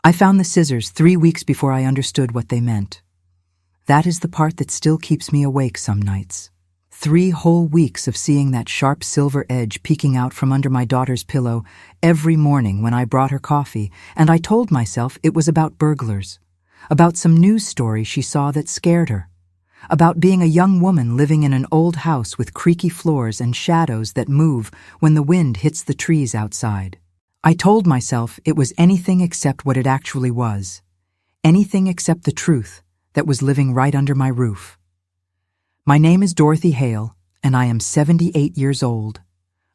I found the scissors 3 weeks before I understood what they meant. That is the part that still keeps me awake some nights. 3 whole weeks of seeing that sharp silver edge peeking out from under my daughter's pillow every morning when I brought her coffee, and I told myself it was about burglars, about some news story she saw that scared her, about being a young woman living in an old house with creaky floors and shadows that move when the wind hits the trees outside. I told myself it was anything except what it actually was, anything except the truth that was living right under my roof. My name is Dorothy Hale, and I am 78 years old.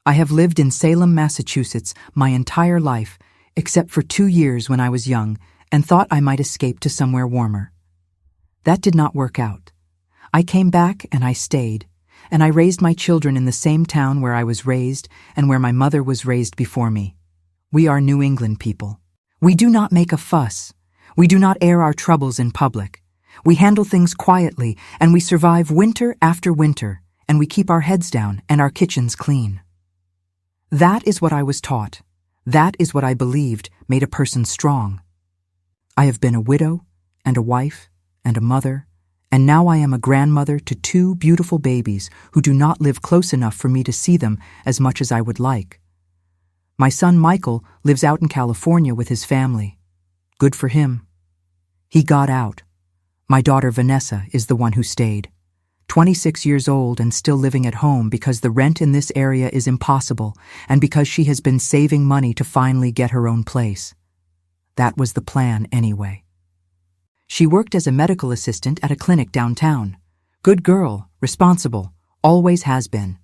I have lived in Salem, Massachusetts my entire life, except for 2 years when I was young and thought I might escape to somewhere warmer. That did not work out. I came back and I stayed, and I raised my children in the same town where I was raised and where my mother was raised before me. We are New England people. We do not make a fuss. We do not air our troubles in public. We handle things quietly, and we survive winter after winter, and we keep our heads down and our kitchens clean. That is what I was taught. That is what I believed made a person strong. I have been a widow, and a wife, and a mother, and now I am a grandmother to 2 beautiful babies who do not live close enough for me to see them as much as I would like. My son Michael lives out in California with his family. Good for him. He got out. My daughter Vanessa is the one who stayed. 26 years old and still living at home because the rent in this area is impossible and because she has been saving money to finally get her own place. That was the plan anyway. She worked as a medical assistant at a clinic downtown. Good girl, responsible, always has been.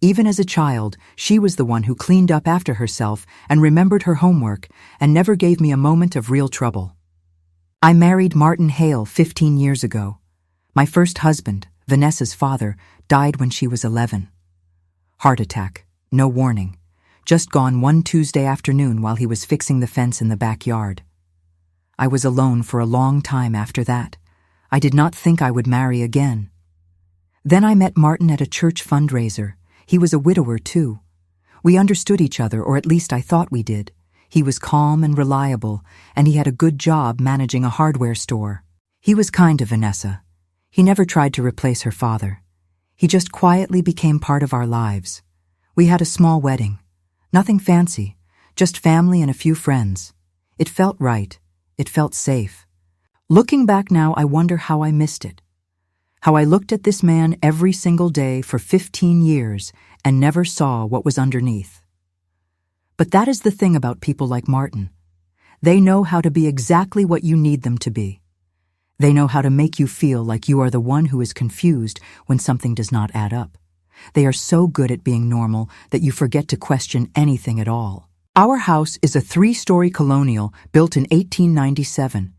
Even as a child, she was the one who cleaned up after herself and remembered her homework and never gave me a moment of real trouble. I married Martin Hale 15 years ago. My first husband, Vanessa's father, died when she was 11. Heart attack, no warning. Just gone one Tuesday afternoon while he was fixing the fence in the backyard. I was alone for a long time after that. I did not think I would marry again. Then I met Martin at a church fundraiser. He was a widower too. We understood each other, or at least I thought we did. He was calm and reliable, and he had a good job managing a hardware store. He was kind to Vanessa. He never tried to replace her father. He just quietly became part of our lives. We had a small wedding. Nothing fancy, just family and a few friends. It felt right. It felt safe. Looking back now, I wonder how I missed it. How I looked at this man every single day for 15 years and never saw what was underneath. But that is the thing about people like Martin. They know how to be exactly what you need them to be. They know how to make you feel like you are the one who is confused when something does not add up. They are so good at being normal that you forget to question anything at all. Our house is a 3-story colonial built in 1897.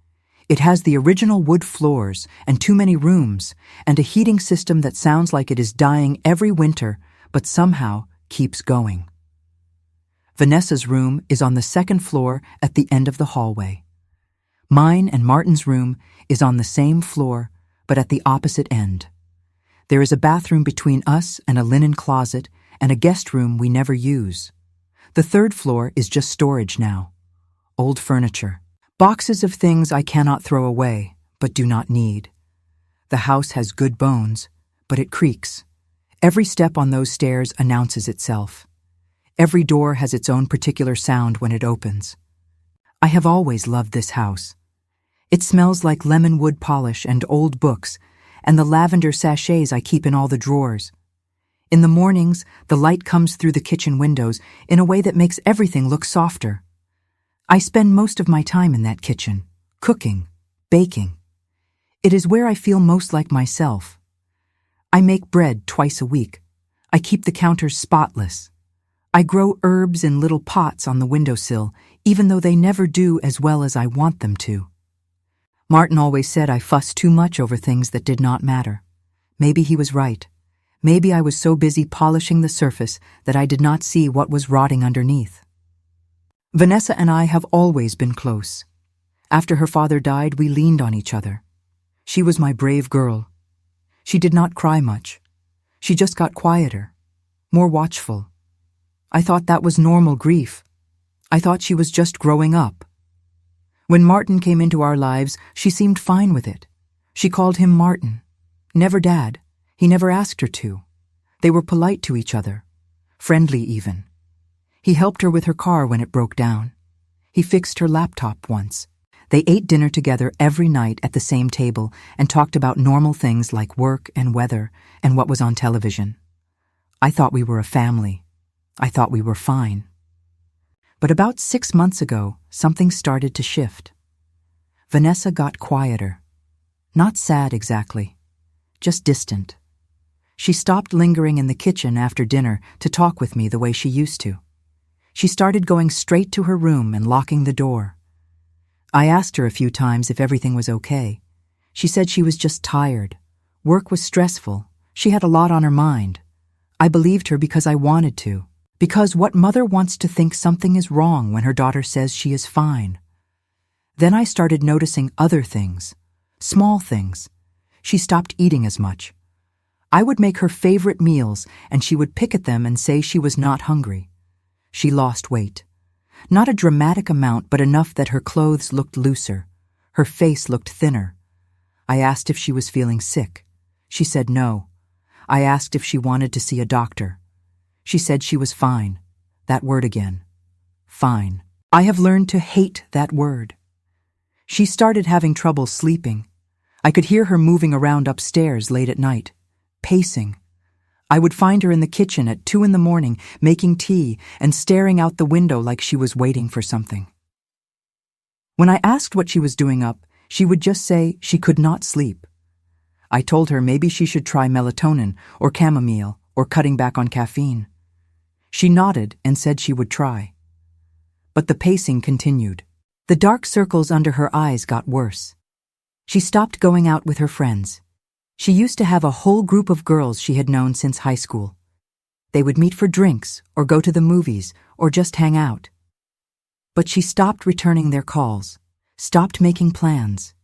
It has the original wood floors and too many rooms and a heating system that sounds like it is dying every winter, but somehow keeps going. Vanessa's room is on the 2nd floor at the end of the hallway. Mine and Martin's room is on the same floor, but at the opposite end. There is a bathroom between us and a linen closet and a guest room we never use. The 3rd floor is just storage now. Old furniture. Boxes of things I cannot throw away, but do not need. The house has good bones, but it creaks. Every step on those stairs announces itself. Every door has its own particular sound when it opens. I have always loved this house. It smells like lemon wood polish and old books, and the lavender sachets I keep in all the drawers. In the mornings, the light comes through the kitchen windows in a way that makes everything look softer. I spend most of my time in that kitchen, cooking, baking. It is where I feel most like myself. I make bread twice a week. I keep the counters spotless. I grow herbs in little pots on the windowsill, even though they never do as well as I want them to. Martin always said I fussed too much over things that did not matter. Maybe he was right. Maybe I was so busy polishing the surface that I did not see what was rotting underneath. Vanessa and I have always been close. After her father died, we leaned on each other. She was my brave girl. She did not cry much. She just got quieter, more watchful. I thought that was normal grief. I thought she was just growing up. When Martin came into our lives, she seemed fine with it. She called him Martin. Never Dad. He never asked her to. They were polite to each other. Friendly even. He helped her with her car when it broke down. He fixed her laptop once. They ate dinner together every night at the same table and talked about normal things like work and weather and what was on television. I thought we were a family. I thought we were fine. But about 6 months ago, something started to shift. Vanessa got quieter. Not sad exactly, just distant. She stopped lingering in the kitchen after dinner to talk with me the way she used to. She started going straight to her room and locking the door. I asked her a few times if everything was okay. She said she was just tired. Work was stressful. She had a lot on her mind. I believed her because I wanted to. Because what mother wants to think something is wrong when her daughter says she is fine? Then I started noticing other things, small things. She stopped eating as much. I would make her favorite meals and she would pick at them and say she was not hungry. She lost weight. Not a dramatic amount, but enough that her clothes looked looser. Her face looked thinner. I asked if she was feeling sick. She said no. I asked if she wanted to see a doctor. She said she was fine. That word again. Fine. I have learned to hate that word. She started having trouble sleeping. I could hear her moving around upstairs late at night, pacing. I would find her in the kitchen at 2 a.m, making tea and staring out the window like she was waiting for something. When I asked what she was doing up, she would just say she could not sleep. I told her maybe she should try melatonin or chamomile or cutting back on caffeine. She nodded and said she would try. But the pacing continued. The dark circles under her eyes got worse. She stopped going out with her friends. She used to have a whole group of girls she had known since high school. They would meet for drinks or go to the movies or just hang out. But she stopped returning their calls, stopped making plans.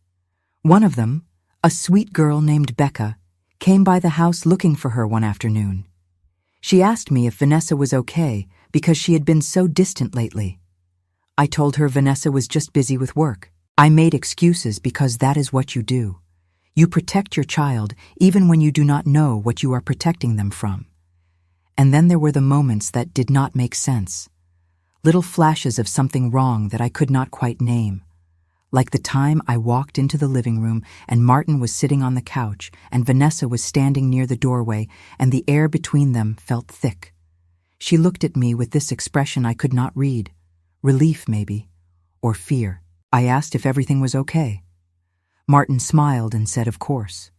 One of them, a sweet girl named Becca, came by the house looking for her one afternoon. She asked me if Vanessa was okay because she had been so distant lately. I told her Vanessa was just busy with work. I made excuses because that is what you do. You protect your child even when you do not know what you are protecting them from. And then there were the moments that did not make sense. Little flashes of something wrong that I could not quite name. Like the time I walked into the living room and Martin was sitting on the couch and Vanessa was standing near the doorway and the air between them felt thick. She looked at me with this expression I could not read. Relief, maybe, or fear. I asked if everything was okay. Martin smiled and said, of course.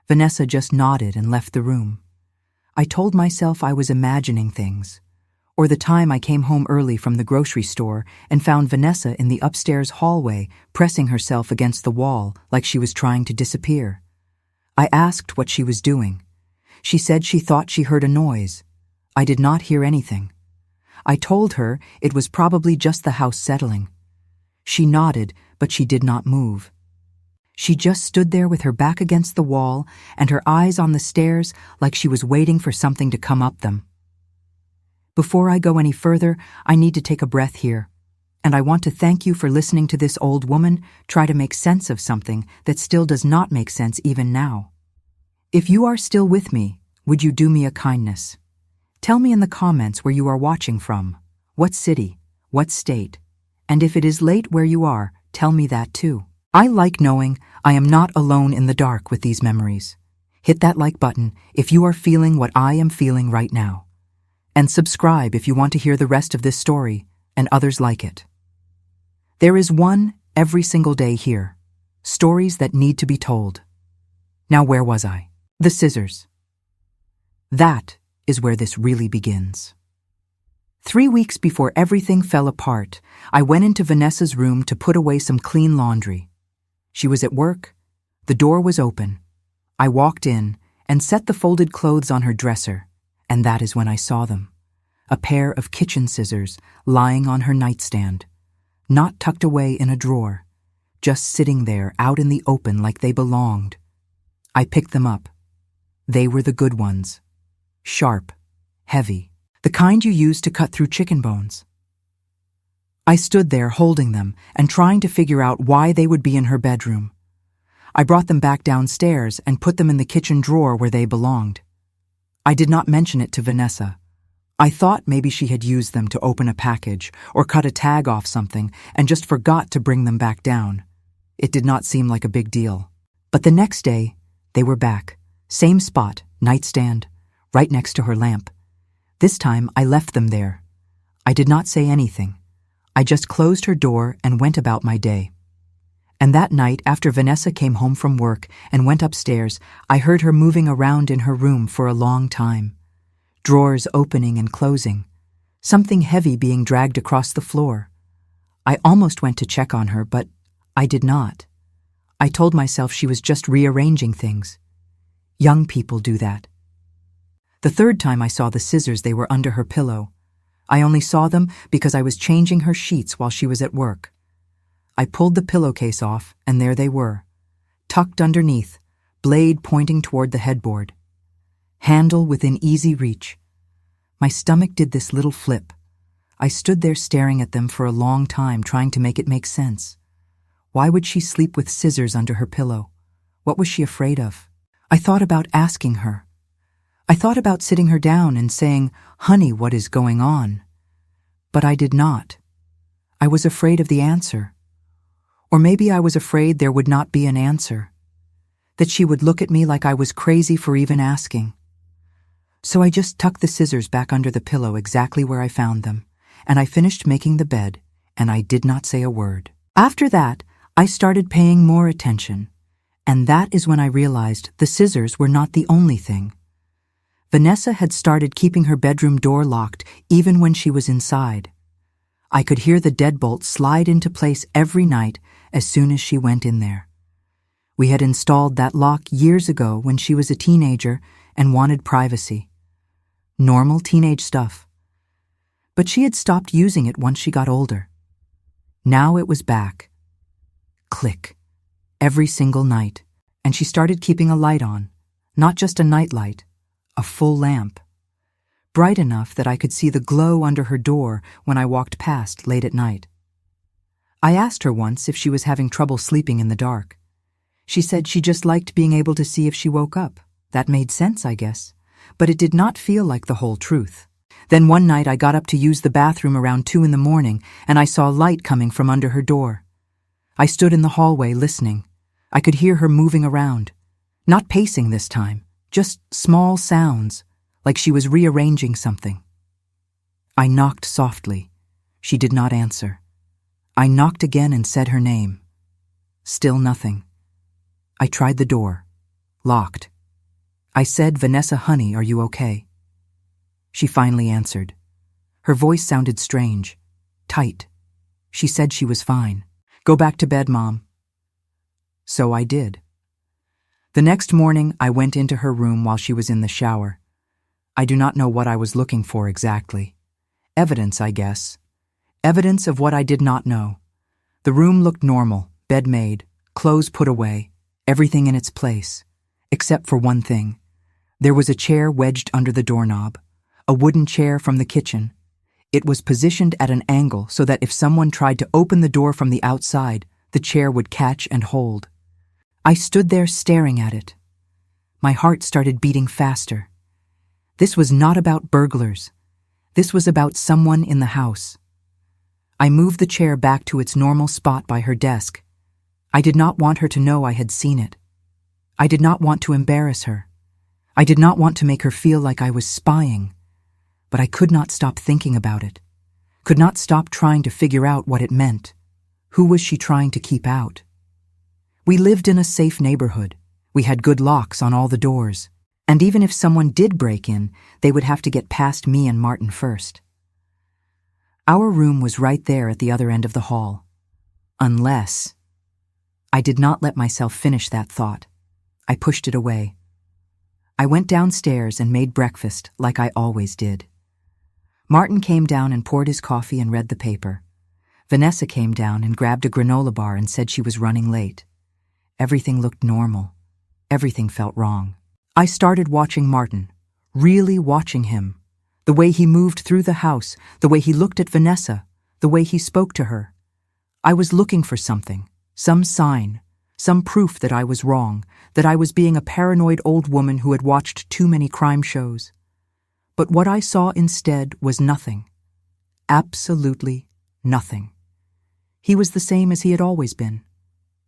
Vanessa just nodded and left the room. I told myself I was imagining things. Or the time I came home early from the grocery store and found Vanessa in the upstairs hallway pressing herself against the wall like she was trying to disappear. I asked what she was doing. She said she thought she heard a noise. I did not hear anything. I told her it was probably just the house settling. She nodded, but she did not move. She just stood there with her back against the wall and her eyes on the stairs like she was waiting for something to come up them. Before I go any further, I need to take a breath here. And I want to thank you for listening to this old woman try to make sense of something that still does not make sense even now. If you are still with me, would you do me a kindness? Tell me in the comments where you are watching from, what city, what state, and if it is late where you are, tell me that too. I like knowing I am not alone in the dark with these memories. Hit that like button if you are feeling what I am feeling right now. And subscribe if you want to hear the rest of this story and others like it. There is one every single day here. Stories that need to be told. Now where was I? The scissors. That is where this really begins. 3 weeks before everything fell apart, I went into Vanessa's room to put away some clean laundry. She was at work. The door was open. I walked in and set the folded clothes on her dresser, and that is when I saw them. A pair of kitchen scissors lying on her nightstand, not tucked away in a drawer, just sitting there out in the open like they belonged. I picked them up. They were the good ones. Sharp, heavy, the kind you use to cut through chicken bones. I stood there holding them and trying to figure out why they would be in her bedroom. I brought them back downstairs and put them in the kitchen drawer where they belonged. I did not mention it to Vanessa. I thought maybe she had used them to open a package or cut a tag off something and just forgot to bring them back down. It did not seem like a big deal. But the next day, they were back. Same spot, nightstand, right next to her lamp. This time, I left them there. I did not say anything. I just closed her door and went about my day. And that night, after Vanessa came home from work and went upstairs, I heard her moving around in her room for a long time. Drawers opening and closing. Something heavy being dragged across the floor. I almost went to check on her, but I did not. I told myself she was just rearranging things. Young people do that. The third time I saw the scissors, they were under her pillow. I only saw them because I was changing her sheets while she was at work. I pulled the pillowcase off, and there they were, tucked underneath, blade pointing toward the headboard. Handle within easy reach. My stomach did this little flip. I stood there staring at them for a long time, trying to make it make sense. Why would she sleep with scissors under her pillow? What was she afraid of? I thought about asking her. I thought about sitting her down and saying, "Honey, what is going on?" But I did not. I was afraid of the answer. Or maybe I was afraid there would not be an answer. That she would look at me like I was crazy for even asking. So I just tucked the scissors back under the pillow exactly where I found them, and I finished making the bed, and I did not say a word. After that, I started paying more attention, and that is when I realized the scissors were not the only thing. Vanessa had started keeping her bedroom door locked even when she was inside. I could hear the deadbolt slide into place every night as soon as she went in there. We had installed that lock years ago when she was a teenager and wanted privacy. Normal teenage stuff. But she had stopped using it once she got older. Now it was back. Click. Every single night. And she started keeping a light on. Not just a night light. A full lamp. Bright enough that I could see the glow under her door when I walked past late at night. I asked her once if she was having trouble sleeping in the dark. She said she just liked being able to see if she woke up. That made sense, I guess, but it did not feel like the whole truth. Then one night I got up to use the bathroom around 2 a.m, and I saw light coming from under her door. I stood in the hallway listening. I could hear her moving around. Not pacing this time, just small sounds, like she was rearranging something. I knocked softly. She did not answer. I knocked again and said her name. Still nothing. I tried the door. Locked. I said, "Vanessa, honey, are you okay?" She finally answered. Her voice sounded strange, tight. She said she was fine. "Go back to bed, Mom." So I did. The next morning, I went into her room while she was in the shower. I do not know what I was looking for exactly. Evidence, I guess. Evidence of what I did not know. The room looked normal, bed made, clothes put away, everything in its place. Except for one thing. There was a chair wedged under the doorknob, a wooden chair from the kitchen. It was positioned at an angle so that if someone tried to open the door from the outside, the chair would catch and hold. I stood there staring at it. My heart started beating faster. This was not about burglars. This was about someone in the house. I moved the chair back to its normal spot by her desk. I did not want her to know I had seen it. I did not want to embarrass her. I did not want to make her feel like I was spying. But I could not stop thinking about it. Could not stop trying to figure out what it meant. Who was she trying to keep out? We lived in a safe neighborhood. We had good locks on all the doors. And even if someone did break in, they would have to get past me and Martin first. Our room was right there at the other end of the hall. Unless... I did not let myself finish that thought. I pushed it away. I went downstairs and made breakfast like I always did. Martin came down and poured his coffee and read the paper. Vanessa came down and grabbed a granola bar and said she was running late. Everything looked normal. Everything felt wrong. I started watching Martin, really watching him. The way he moved through the house, the way he looked at Vanessa, the way he spoke to her. I was looking for something, some sign, some proof that I was wrong, that I was being a paranoid old woman who had watched too many crime shows. But what I saw instead was nothing. Absolutely nothing. He was the same as he had always been.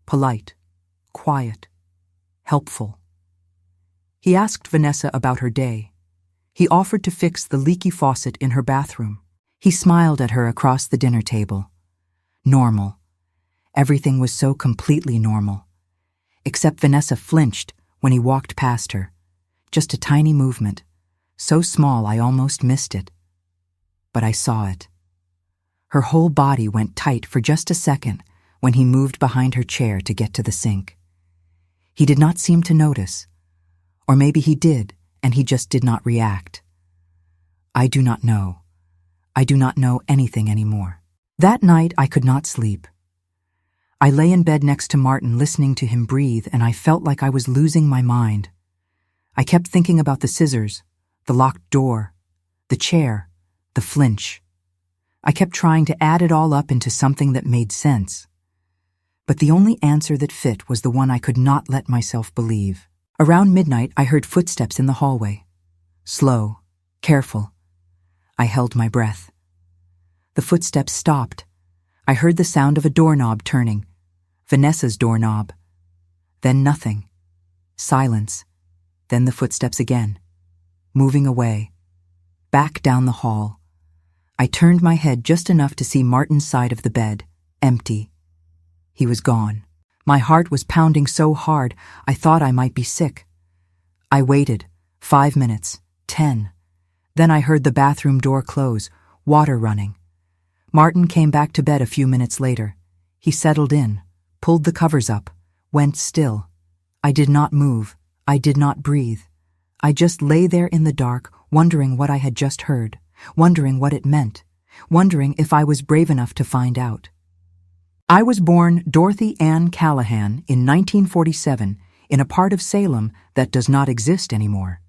Polite, quiet, helpful. He asked Vanessa about her day. He offered to fix the leaky faucet in her bathroom. He smiled at her across the dinner table. Normal. Everything was so completely normal. Except Vanessa flinched when he walked past her. Just a tiny movement, so small I almost missed it. But I saw it. Her whole body went tight for just a second when he moved behind her chair to get to the sink. He did not seem to notice. Or maybe he did, and he just did not react. I do not know. I do not know anything anymore. That night I could not sleep. I lay in bed next to Martin listening to him breathe, and I felt like I was losing my mind. I kept thinking about the scissors, the locked door, the chair, the flinch. I kept trying to add it all up into something that made sense. But the only answer that fit was the one I could not let myself believe. Around midnight, I heard footsteps in the hallway. Slow, careful. I held my breath. The footsteps stopped. I heard the sound of a doorknob turning. Vanessa's doorknob. Then nothing. Silence. Then the footsteps again. Moving away. Back down the hall. I turned my head just enough to see Martin's side of the bed, empty. He was gone. My heart was pounding so hard, I thought I might be sick. I waited. 5 minutes. 10. Then I heard the bathroom door close, water running. Martin came back to bed a few minutes later. He settled in, pulled the covers up, went still. I did not move. I did not breathe. I just lay there in the dark, wondering what I had just heard, wondering what it meant, wondering if I was brave enough to find out. I was born Dorothy Ann Callahan in 1947 in a part of Salem that does not exist anymore.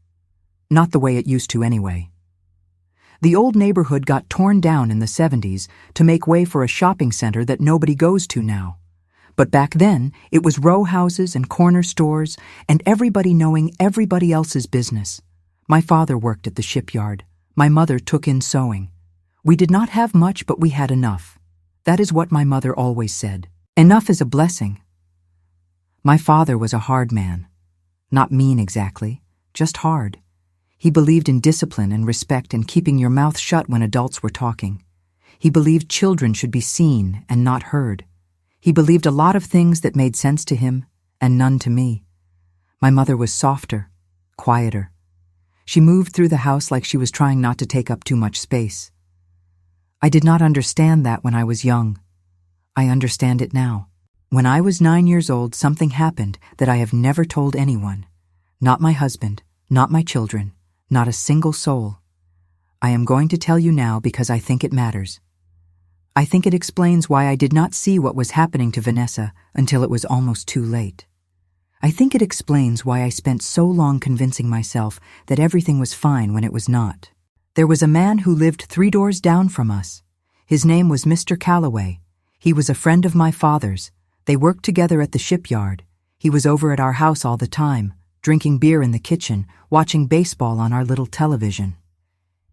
Not the way it used to anyway. The old neighborhood got torn down in the 70s to make way for a shopping center that nobody goes to now. But back then, it was row houses and corner stores and everybody knowing everybody else's business. My father worked at the shipyard. My mother took in sewing. We did not have much, but we had enough. That is what my mother always said. Enough is a blessing. My father was a hard man. Not mean exactly, just hard. He believed in discipline and respect and keeping your mouth shut when adults were talking. He believed children should be seen and not heard. He believed a lot of things that made sense to him and none to me. My mother was softer, quieter. She moved through the house like she was trying not to take up too much space. I did not understand that when I was young. I understand it now. When I was 9 years old, something happened that I have never told anyone. Not my husband, not my children, not a single soul. I am going to tell you now because I think it matters. I think it explains why I did not see what was happening to Vanessa until it was almost too late. I think it explains why I spent so long convincing myself that everything was fine when it was not. There was a man who lived 3 doors down from us. His name was Mr. Calloway. He was a friend of my father's. They worked together at the shipyard. He was over at our house all the time, drinking beer in the kitchen, watching baseball on our little television.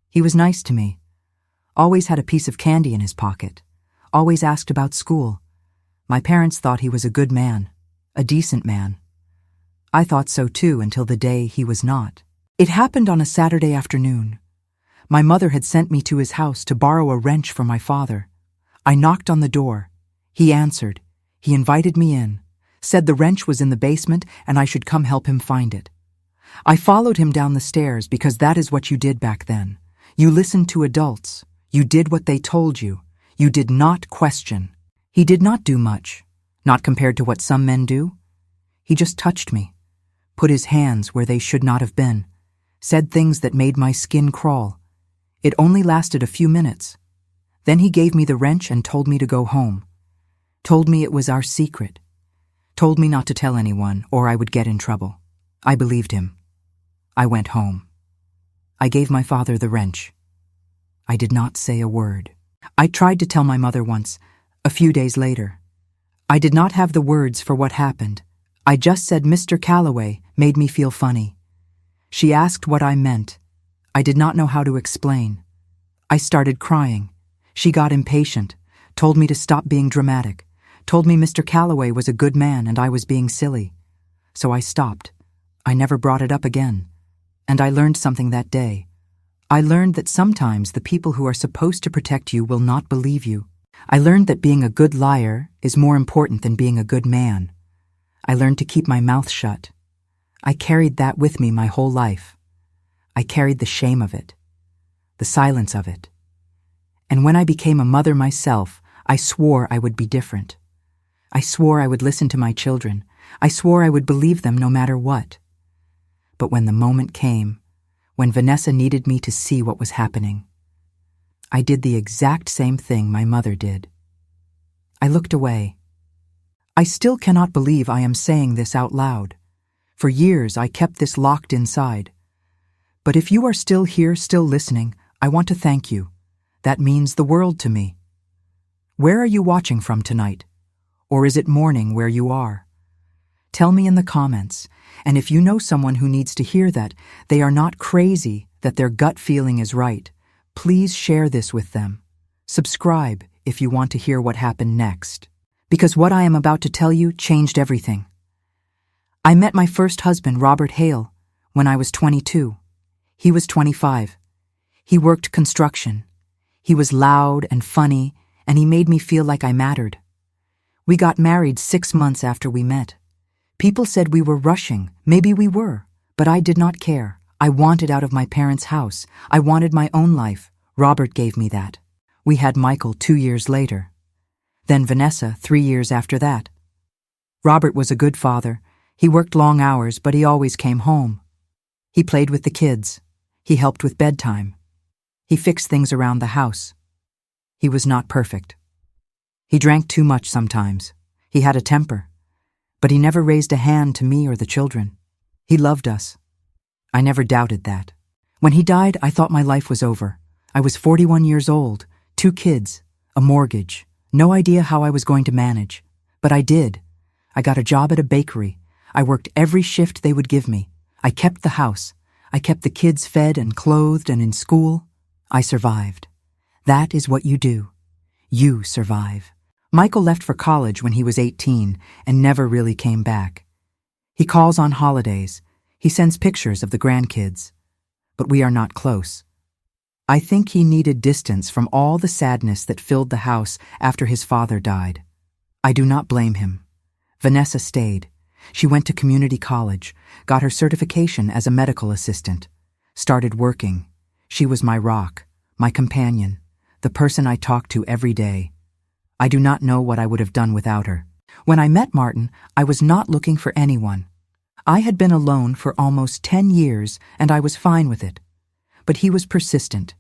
He was nice to me. Always had a piece of candy in his pocket. Always asked about school. My parents thought he was a good man, a decent man. I thought so too until the day he was not. It happened on a Saturday afternoon. My mother had sent me to his house to borrow a wrench for my father. I knocked on the door. He answered. He invited me in, said the wrench was in the basement and I should come help him find it. I followed him down the stairs because that is what you did back then. You listened to adults. You did what they told you. You did not question. He did not do much, not compared to what some men do. He just touched me, put his hands where they should not have been, said things that made my skin crawl. It only lasted a few minutes. Then he gave me the wrench and told me to go home. Told me it was our secret. Told me not to tell anyone or I would get in trouble. I believed him. I went home. I gave my father the wrench. I did not say a word. I tried to tell my mother once, a few days later. I did not have the words for what happened. I just said Mr. Calloway made me feel funny. She asked what I meant. I did not know how to explain. I started crying. She got impatient, told me to stop being dramatic, told me Mr. Calloway was a good man and I was being silly. So I stopped. I never brought it up again. And I learned something that day. I learned that sometimes the people who are supposed to protect you will not believe you. I learned that being a good liar is more important than being a good man. I learned to keep my mouth shut. I carried that with me my whole life. I carried the shame of it, the silence of it. And when I became a mother myself, I swore I would be different. I swore I would listen to my children. I swore I would believe them no matter what. But when the moment came, when Vanessa needed me to see what was happening, I did the exact same thing my mother did. I looked away. I still cannot believe I am saying this out loud. For years I kept this locked inside. But if you are still here, still listening, I want to thank you. That means the world to me. Where are you watching from tonight? Or is it morning where you are? Tell me in the comments, and if you know someone who needs to hear that they are not crazy, that their gut feeling is right, please share this with them. Subscribe if you want to hear what happened next. Because what I am about to tell you changed everything. I met my first husband, Robert Hale, when I was 22. He was 25. He worked construction. He was loud and funny, and he made me feel like I mattered. We got married 6 months after we met. People said we were rushing. Maybe we were, but I did not care. I wanted out of my parents' house. I wanted my own life. Robert gave me that. We had Michael 2 years later. Then Vanessa 3 years after that. Robert was a good father. He worked long hours, but he always came home. He played with the kids. He helped with bedtime. He fixed things around the house. He was not perfect. He drank too much sometimes. He had a temper. But he never raised a hand to me or the children. He loved us. I never doubted that. When he died, I thought my life was over. I was 41 years old, 2 kids, a mortgage, no idea how I was going to manage. But I did. I got a job at a bakery. I worked every shift they would give me. I kept the house. I kept the kids fed and clothed and in school. I survived. That is what you do. You survive. Michael left for college when he was 18 and never really came back. He calls on holidays. He sends pictures of the grandkids. But we are not close. I think he needed distance from all the sadness that filled the house after his father died. I do not blame him. Vanessa stayed. She went to community college, got her certification as a medical assistant, started working. She was my rock, my companion, the person I talked to every day. I do not know what I would have done without her. When I met Martin, I was not looking for anyone. I had been alone for almost 10 years, and I was fine with it. But he was persistent.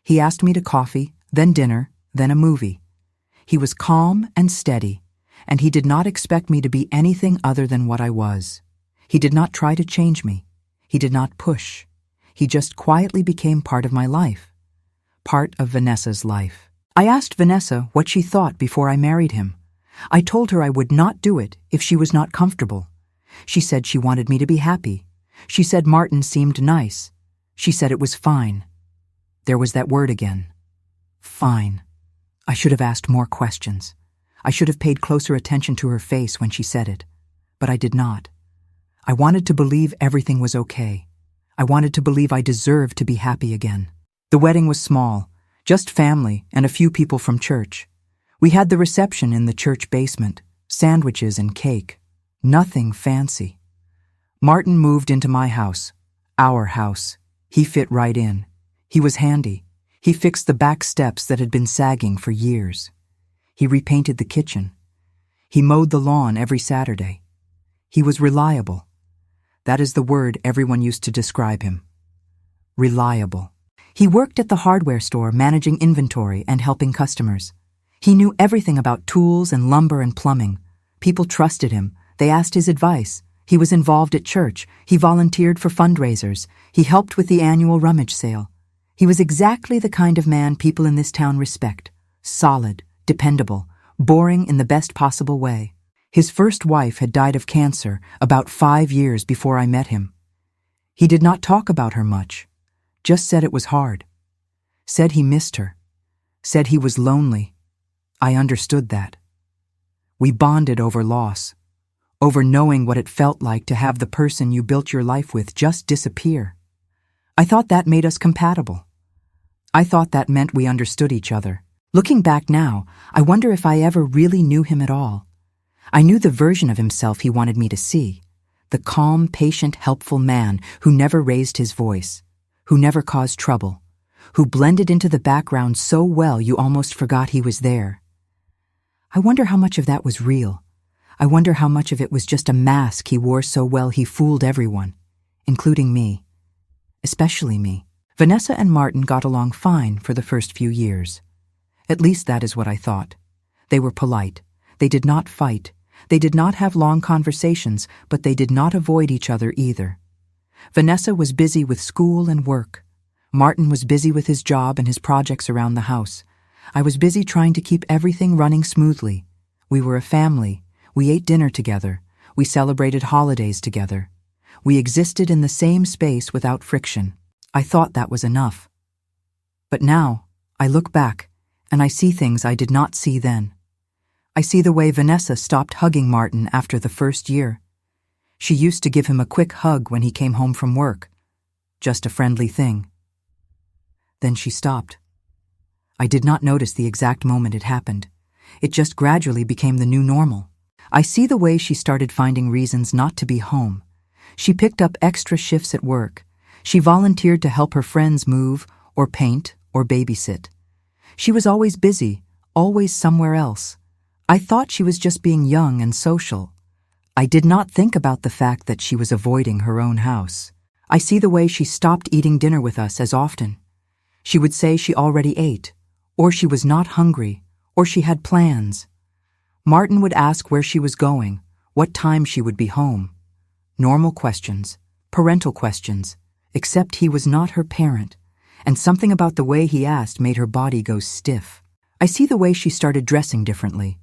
He asked me to coffee, then dinner, then a movie. He was calm and steady, and he did not expect me to be anything other than what I was. He did not try to change me. He did not push. He just quietly became part of my life, part of Vanessa's life. I asked Vanessa what she thought before I married him. I told her I would not do it if she was not comfortable. She said she wanted me to be happy. She said Martin seemed nice. She said it was fine. There was that word again. Fine. I should have asked more questions. I should have paid closer attention to her face when she said it. But I did not. I wanted to believe everything was okay. I wanted to believe I deserved to be happy again. The wedding was small. Just family and a few people from church. We had the reception in the church basement, sandwiches and cake. Nothing fancy. Martin moved into my house, our house. He fit right in. He was handy. He fixed the back steps that had been sagging for years. He repainted the kitchen. He mowed the lawn every Saturday. He was reliable. That is the word everyone used to describe him. Reliable. He worked at the hardware store managing inventory and helping customers. He knew everything about tools and lumber and plumbing. People trusted him. They asked his advice. He was involved at church. He volunteered for fundraisers. He helped with the annual rummage sale. He was exactly the kind of man people in this town respect. solid, dependable, boring in the best possible way. His first wife had died of cancer about 5 years before I met him. He did not talk about her much, just said it was hard. Said he missed her. Said he was lonely. I understood that. We bonded over loss, over knowing what it felt like to have the person you built your life with just disappear. I thought that made us compatible. I thought that meant we understood each other. Looking back now, I wonder if I ever really knew him at all. I knew the version of himself he wanted me to see, the calm, patient, helpful man who never raised his voice, who never caused trouble, who blended into the background so well you almost forgot he was there. I wonder how much of that was real. I wonder how much of it was just a mask he wore so well he fooled everyone, including me. Especially me. Vanessa and Martin got along fine for the first few years. At least that is what I thought. They were polite. They did not fight. They did not have long conversations, but they did not avoid each other either. Vanessa was busy with school and work. Martin was busy with his job and his projects around the house. I was busy trying to keep everything running smoothly. We were a family. We ate dinner together. We celebrated holidays together. We existed in the same space without friction. I thought that was enough. But now, I look back, and I see things I did not see then. I see the way Vanessa stopped hugging Martin after the first year. She used to give him a quick hug when he came home from work. Just a friendly thing. Then she stopped. I did not notice the exact moment it happened. It just gradually became the new normal. I see the way she started finding reasons not to be home. She picked up extra shifts at work. She volunteered to help her friends move, or paint, or babysit. She was always busy, always somewhere else. I thought she was just being young and social. I did not think about the fact that she was avoiding her own house. I see the way she stopped eating dinner with us as often. She would say she already ate, or she was not hungry, or she had plans. Martin would ask where she was going, what time she would be home. Normal questions, parental questions, except he was not her parent, and something about the way he asked made her body go stiff. I see the way she started dressing differently.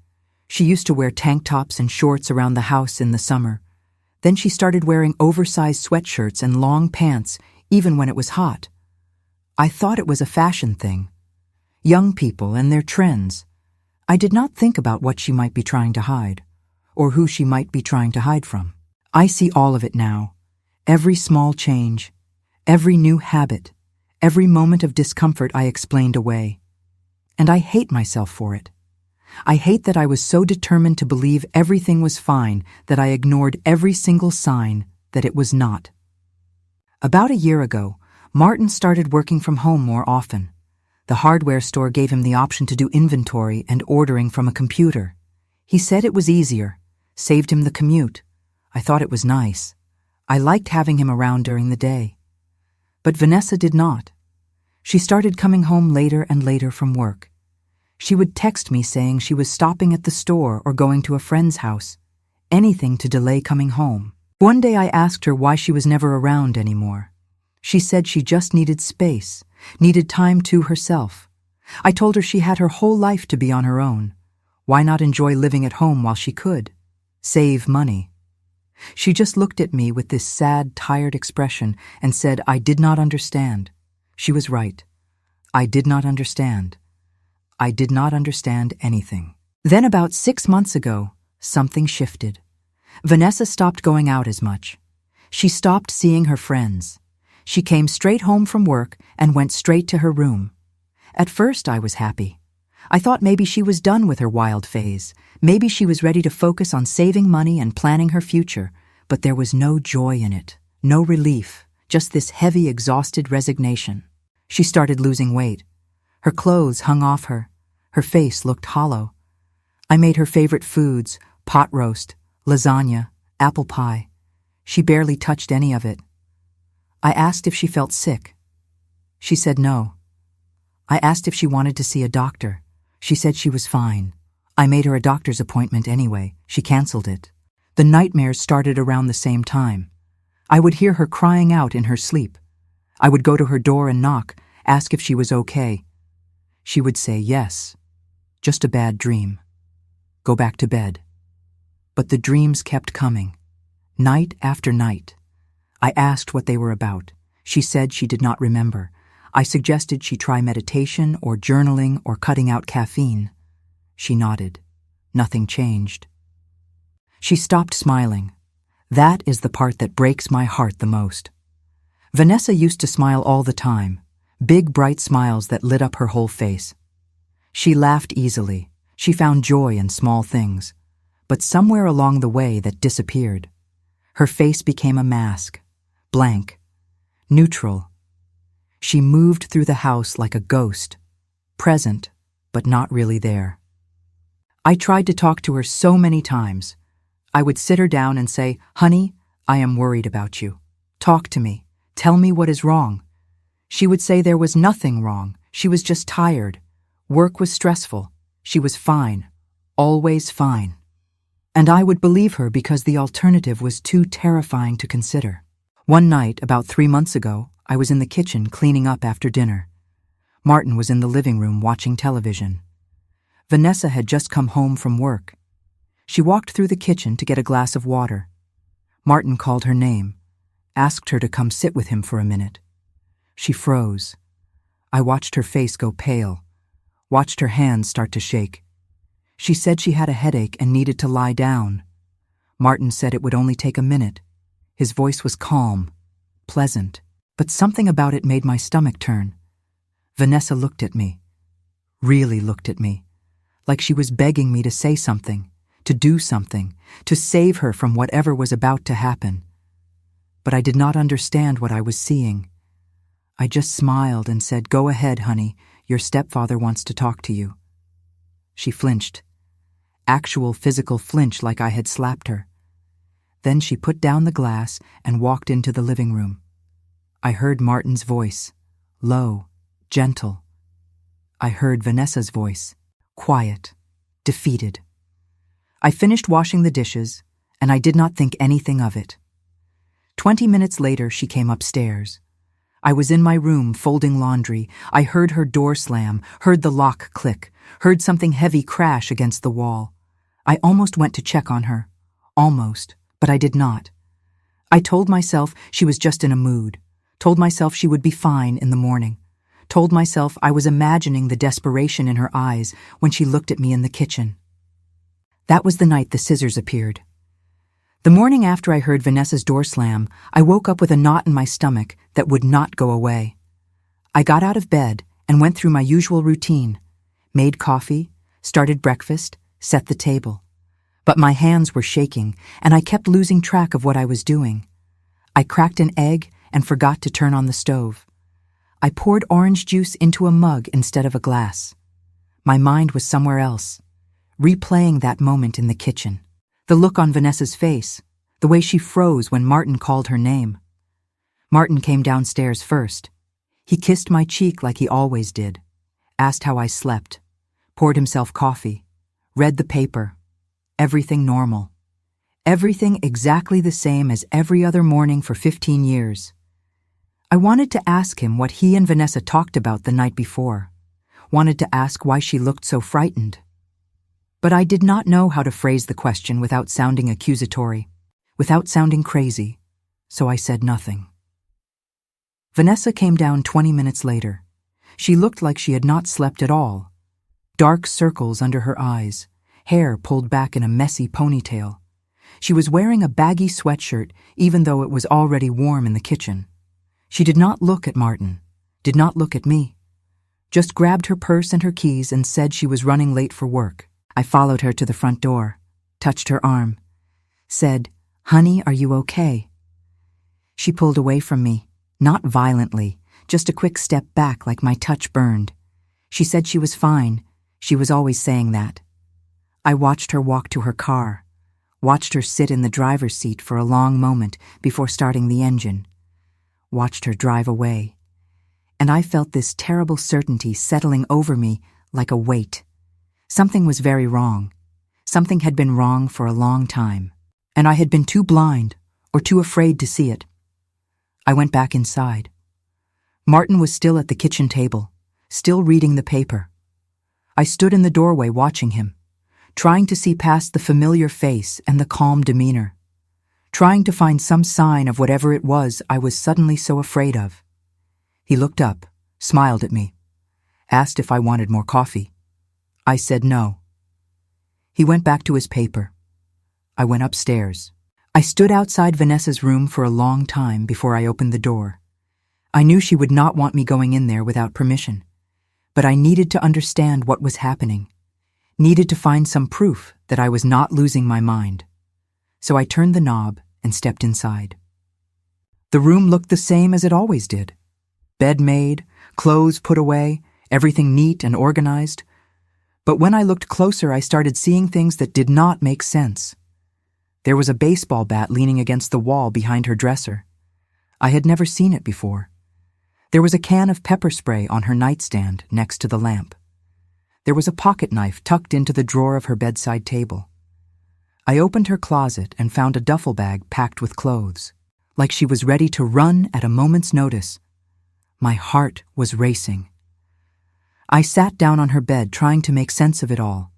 She used to wear tank tops and shorts around the house in the summer. Then she started wearing oversized sweatshirts and long pants, even when it was hot. I thought it was a fashion thing. Young people and their trends. I did not think about what she might be trying to hide, or who she might be trying to hide from. I see all of it now. Every small change, every new habit, every moment of discomfort I explained away. And I hate myself for it. I hate that I was so determined to believe everything was fine that I ignored every single sign that it was not. About a year ago, Martin started working from home more often. The hardware store gave him the option to do inventory and ordering from a computer. He said it was easier, saved him the commute. I thought it was nice. I liked having him around during the day. But Vanessa did not. She started coming home later and later from work. She would text me saying she was stopping at the store or going to a friend's house. Anything to delay coming home. One day I asked her why she was never around anymore. She said she just needed space, needed time to herself. I told her she had her whole life to be on her own. Why not enjoy living at home while she could? Save money. She just looked at me with this sad, tired expression and said I did not understand. She was right. I did not understand. I did not understand anything. Then about 6 months ago, something shifted. Vanessa stopped going out as much. She stopped seeing her friends. She came straight home from work and went straight to her room. At first, I was happy. I thought maybe she was done with her wild phase. Maybe she was ready to focus on saving money and planning her future, but there was no joy in it, no relief, just this heavy, exhausted resignation. She started losing weight. Her clothes hung off her. Her face looked hollow. I made her favorite foods, pot roast, lasagna, apple pie. She barely touched any of it. I asked if she felt sick. She said no. I asked if she wanted to see a doctor. She said she was fine. I made her a doctor's appointment anyway. She canceled it. The nightmares started around the same time. I would hear her crying out in her sleep. I would go to her door and knock, ask if she was okay. She would say yes. Just a bad dream. Go back to bed. But the dreams kept coming, night after night. I asked what they were about. She said she did not remember. I suggested she try meditation or journaling or cutting out caffeine. She nodded. Nothing changed. She stopped smiling. That is the part that breaks my heart the most. Vanessa used to smile all the time, big bright smiles that lit up her whole face. She laughed easily. She found joy in small things. But somewhere along the way that disappeared. Her face became a mask, blank, neutral. She moved through the house like a ghost, present, but not really there. I tried to talk to her so many times. I would sit her down and say, "Honey, I am worried about you. Talk to me. Tell me what is wrong." She would say there was nothing wrong. She was just tired. Work was stressful. She was fine. Always fine. And I would believe her because the alternative was too terrifying to consider. One night, about 3 months ago, I was in the kitchen cleaning up after dinner. Martin was in the living room watching television. Vanessa had just come home from work. She walked through the kitchen to get a glass of water. Martin called her name, asked her to come sit with him for a minute. She froze. I watched her face go pale, watched her hands start to shake. She said she had a headache and needed to lie down. Martin said it would only take a minute. His voice was calm, pleasant, but something about it made my stomach turn. Vanessa looked at me, really looked at me, like she was begging me to say something, to do something, to save her from whatever was about to happen. But I did not understand what I was seeing. I just smiled and said, "Go ahead, honey, your stepfather wants to talk to you." She flinched. Actual physical flinch like I had slapped her. Then she put down the glass and walked into the living room. I heard Martin's voice, low, gentle. I heard Vanessa's voice, quiet, defeated. I finished washing the dishes, and I did not think anything of it. 20 minutes later, she came upstairs. I was in my room folding laundry. I heard her door slam, heard the lock click, heard something heavy crash against the wall. I almost went to check on her. Almost, but I did not. I told myself she was just in a mood, told myself she would be fine in the morning, told myself I was imagining the desperation in her eyes when she looked at me in the kitchen. That was the night the scissors appeared. The morning after I heard Vanessa's door slam, I woke up with a knot in my stomach that would not go away. I got out of bed and went through my usual routine, made coffee, started breakfast, set the table. But my hands were shaking, and I kept losing track of what I was doing. I cracked an egg and forgot to turn on the stove. I poured orange juice into a mug instead of a glass. My mind was somewhere else, replaying that moment in the kitchen. The look on Vanessa's face, the way she froze when Martin called her name. Martin came downstairs first. He kissed my cheek like he always did, asked how I slept, poured himself coffee, read the paper. Everything normal. Everything exactly the same as every other morning for 15 years. I wanted to ask him what he and Vanessa talked about the night before. Wanted to ask why she looked so frightened. But I did not know how to phrase the question without sounding accusatory, without sounding crazy, so I said nothing. Vanessa came down 20 minutes later. She looked like she had not slept at all. Dark circles under her eyes, hair pulled back in a messy ponytail. She was wearing a baggy sweatshirt even though it was already warm in the kitchen. She did not look at Martin, did not look at me. Just grabbed her purse and her keys and said she was running late for work. I followed her to the front door, touched her arm, said, "Honey, are you okay?" She pulled away from me, not violently, just a quick step back like my touch burned. She said she was fine. She was always saying that. I watched her walk to her car, watched her sit in the driver's seat for a long moment before starting the engine, watched her drive away, and I felt this terrible certainty settling over me like a weight. Something was very wrong. Something had been wrong for a long time, and I had been too blind or too afraid to see it. I went back inside. Martin was still at the kitchen table, still reading the paper. I stood in the doorway watching him, trying to see past the familiar face and the calm demeanor, trying to find some sign of whatever it was I was suddenly so afraid of. He looked up, smiled at me, asked if I wanted more coffee. I said no. He went back to his paper. I went upstairs. I stood outside Vanessa's room for a long time before I opened the door. I knew she would not want me going in there without permission, but I needed to understand what was happening, needed to find some proof that I was not losing my mind. So I turned the knob and stepped inside. The room looked the same as it always did. Bed made, clothes put away, everything neat and organized. But when I looked closer, I started seeing things that did not make sense. There was a baseball bat leaning against the wall behind her dresser. I had never seen it before. There was a can of pepper spray on her nightstand next to the lamp. There was a pocket knife tucked into the drawer of her bedside table. I opened her closet and found a duffel bag packed with clothes, like she was ready to run at a moment's notice. My heart was racing. I sat down on her bed trying to make sense of it all,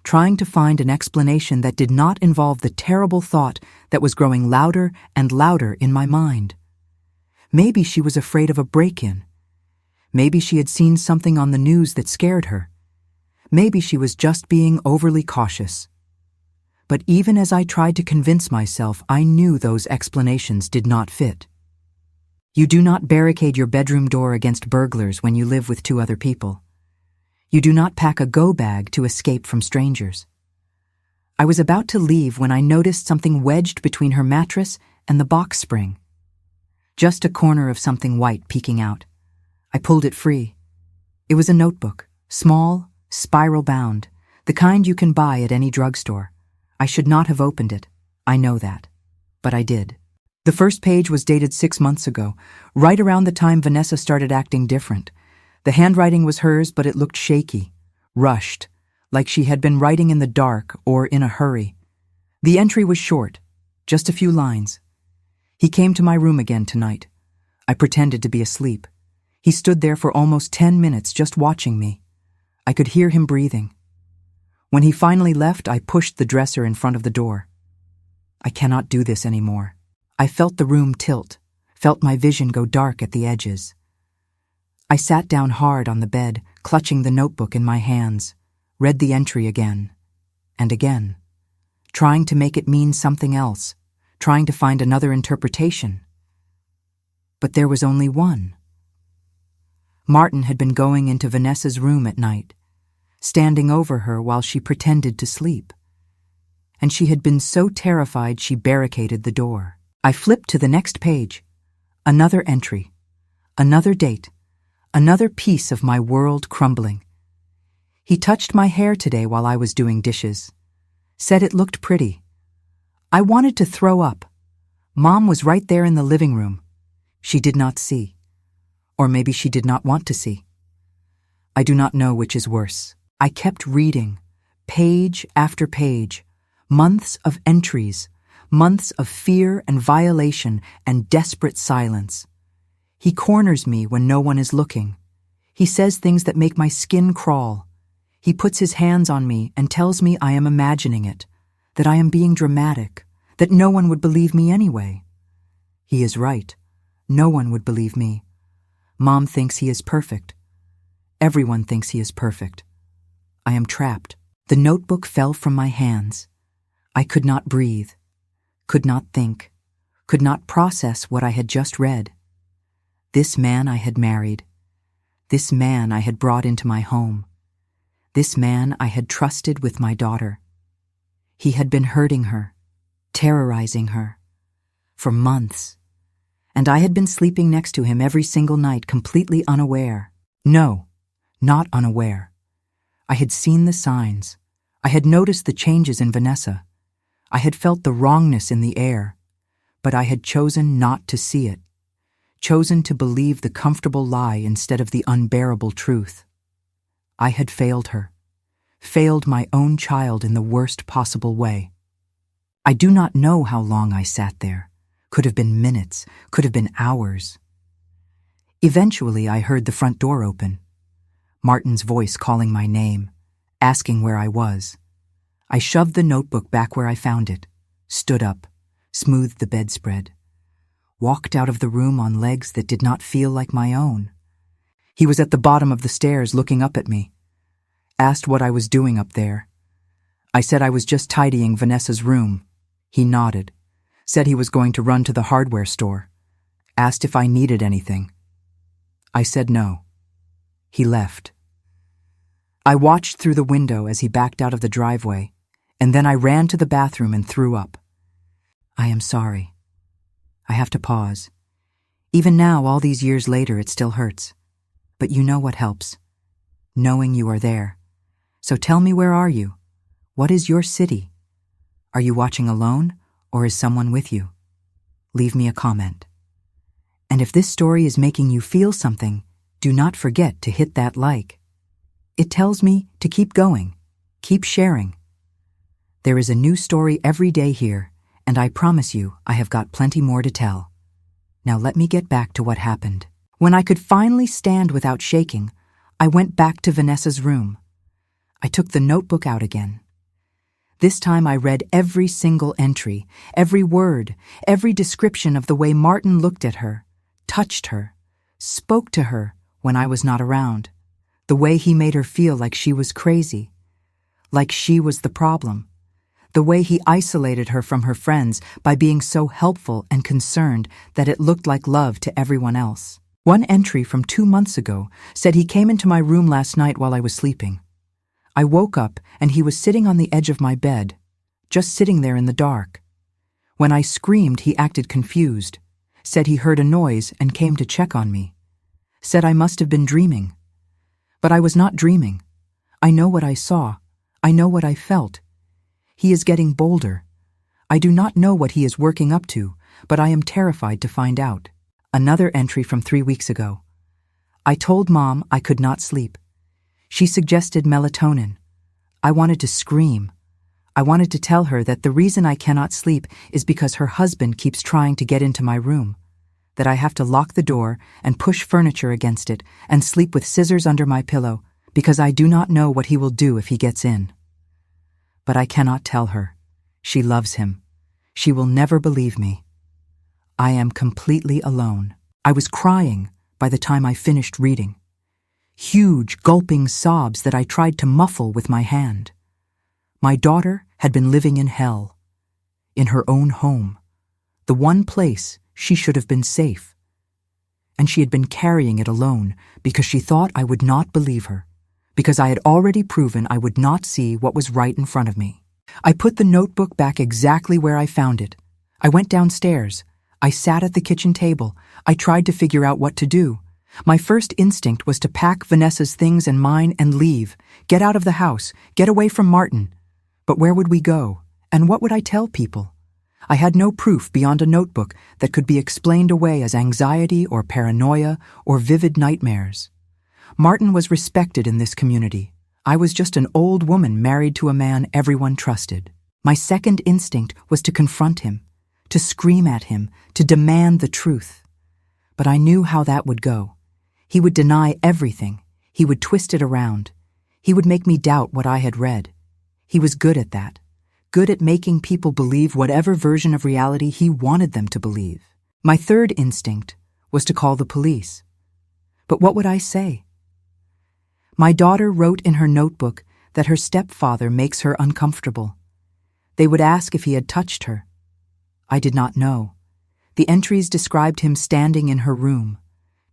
trying to find an explanation that did not involve the terrible thought that was growing louder and louder in my mind. Maybe she was afraid of a break-in. Maybe she had seen something on the news that scared her. Maybe she was just being overly cautious. But even as I tried to convince myself, I knew those explanations did not fit. You do not barricade your bedroom door against burglars when you live with two other people. You do not pack a go bag to escape from strangers. I was about to leave when I noticed something wedged between her mattress and the box spring. Just a corner of something white peeking out. I pulled it free. It was a notebook, small, spiral-bound, the kind you can buy at any drugstore. I should not have opened it. I know that. But I did. The first page was dated 6 months ago, right around the time Vanessa started acting different. The handwriting was hers, but it looked shaky, rushed, like she had been writing in the dark or in a hurry. The entry was short, just a few lines. He came to my room again tonight. I pretended to be asleep. He stood there for almost 10 minutes just watching me. I could hear him breathing. When he finally left, I pushed the dresser in front of the door. I cannot do this anymore. I felt the room tilt, felt my vision go dark at the edges. I sat down hard on the bed, clutching the notebook in my hands, read the entry again and again, trying to make it mean something else, trying to find another interpretation. But there was only one. Martin had been going into Vanessa's room at night, standing over her while she pretended to sleep. And she had been so terrified she barricaded the door. I flipped to the next page. Another entry. Another date. Another piece of my world crumbling. He touched my hair today while I was doing dishes. Said it looked pretty. I wanted to throw up. Mom was right there in the living room. She did not see. Or maybe she did not want to see. I do not know which is worse. I kept reading, page after page, months of entries, months of fear and violation and desperate silence. He corners me when no one is looking. He says things that make my skin crawl. He puts his hands on me and tells me I am imagining it, that I am being dramatic, that no one would believe me anyway. He is right. No one would believe me. Mom thinks he is perfect. Everyone thinks he is perfect. I am trapped. The notebook fell from my hands. I could not breathe, could not think, could not process what I had just read. This man I had married. This man I had brought into my home. This man I had trusted with my daughter. He had been hurting her, terrorizing her, for months. And I had been sleeping next to him every single night, completely unaware. No, not unaware. I had seen the signs. I had noticed the changes in Vanessa. I had felt the wrongness in the air, but I had chosen not to see it, chosen to believe the comfortable lie instead of the unbearable truth. I had failed her, failed my own child in the worst possible way. I do not know how long I sat there. Could have been minutes, could have been hours. Eventually, I heard the front door open. Martin's voice calling my name. asking where I was. I shoved the notebook back where I found it, stood up, smoothed the bedspread, walked out of the room on legs that did not feel like my own. He was at the bottom of the stairs looking up at me, asked what I was doing up there. I said I was just tidying Vanessa's room. He nodded, said he was going to run to the hardware store, asked if I needed anything. I said no. He left. I watched through the window as he backed out of the driveway, and then I ran to the bathroom and threw up. I am sorry. I have to pause. Even now, all these years later, it still hurts. But you know what helps. Knowing you are there. So tell me, where are you? What is your city? Are you watching alone, or is someone with you? Leave me a comment. And if this story is making you feel something, do not forget to hit that like. It tells me to keep going, keep sharing. There is a new story every day here, and I promise you I have got plenty more to tell. Now let me get back to what happened. When I could finally stand without shaking, I went back to Vanessa's room. I took the notebook out again. This time I read every single entry, every word, every description of the way Martin looked at her, touched her, spoke to her when I was not around, the way he made her feel like she was crazy, like she was the problem, the way he isolated her from her friends by being so helpful and concerned that it looked like love to everyone else. One entry from 2 months ago said he came into my room last night while I was sleeping. I woke up and he was sitting on the edge of my bed, just sitting there in the dark. When I screamed, he acted confused, said he heard a noise and came to check on me, said I must have been dreaming. But I was not dreaming. I know what I saw. I know what I felt. He is getting bolder. I do not know what he is working up to, but I am terrified to find out. Another entry from 3 weeks ago. I told Mom I could not sleep. She suggested melatonin. I wanted to scream. I wanted to tell her that the reason I cannot sleep is because her husband keeps trying to get into my room, that I have to lock the door and push furniture against it and sleep with scissors under my pillow because I do not know what he will do if he gets in. But I cannot tell her. She loves him. She will never believe me. I am completely alone. I was crying by the time I finished reading. Huge, gulping sobs that I tried to muffle with my hand. My daughter had been living in hell, in her own home, the one place she should have been safe. And she had been carrying it alone because she thought I would not believe her, because I had already proven I would not see what was right in front of me. I put the notebook back exactly where I found it. I went downstairs. I sat at the kitchen table. I tried to figure out what to do. My first instinct was to pack Vanessa's things and mine and leave, get out of the house, get away from Martin. But where would we go? And what would I tell people? I had no proof beyond a notebook that could be explained away as anxiety or paranoia or vivid nightmares. Martin was respected in this community. I was just an old woman married to a man everyone trusted. My second instinct was to confront him, to scream at him, to demand the truth. But I knew how that would go. He would deny everything. He would twist it around. He would make me doubt what I had read. He was good at that, good at making people believe whatever version of reality he wanted them to believe. My third instinct was to call the police. But what would I say? My daughter wrote in her notebook that her stepfather makes her uncomfortable. They would ask if he had touched her. I did not know. The entries described him standing in her room,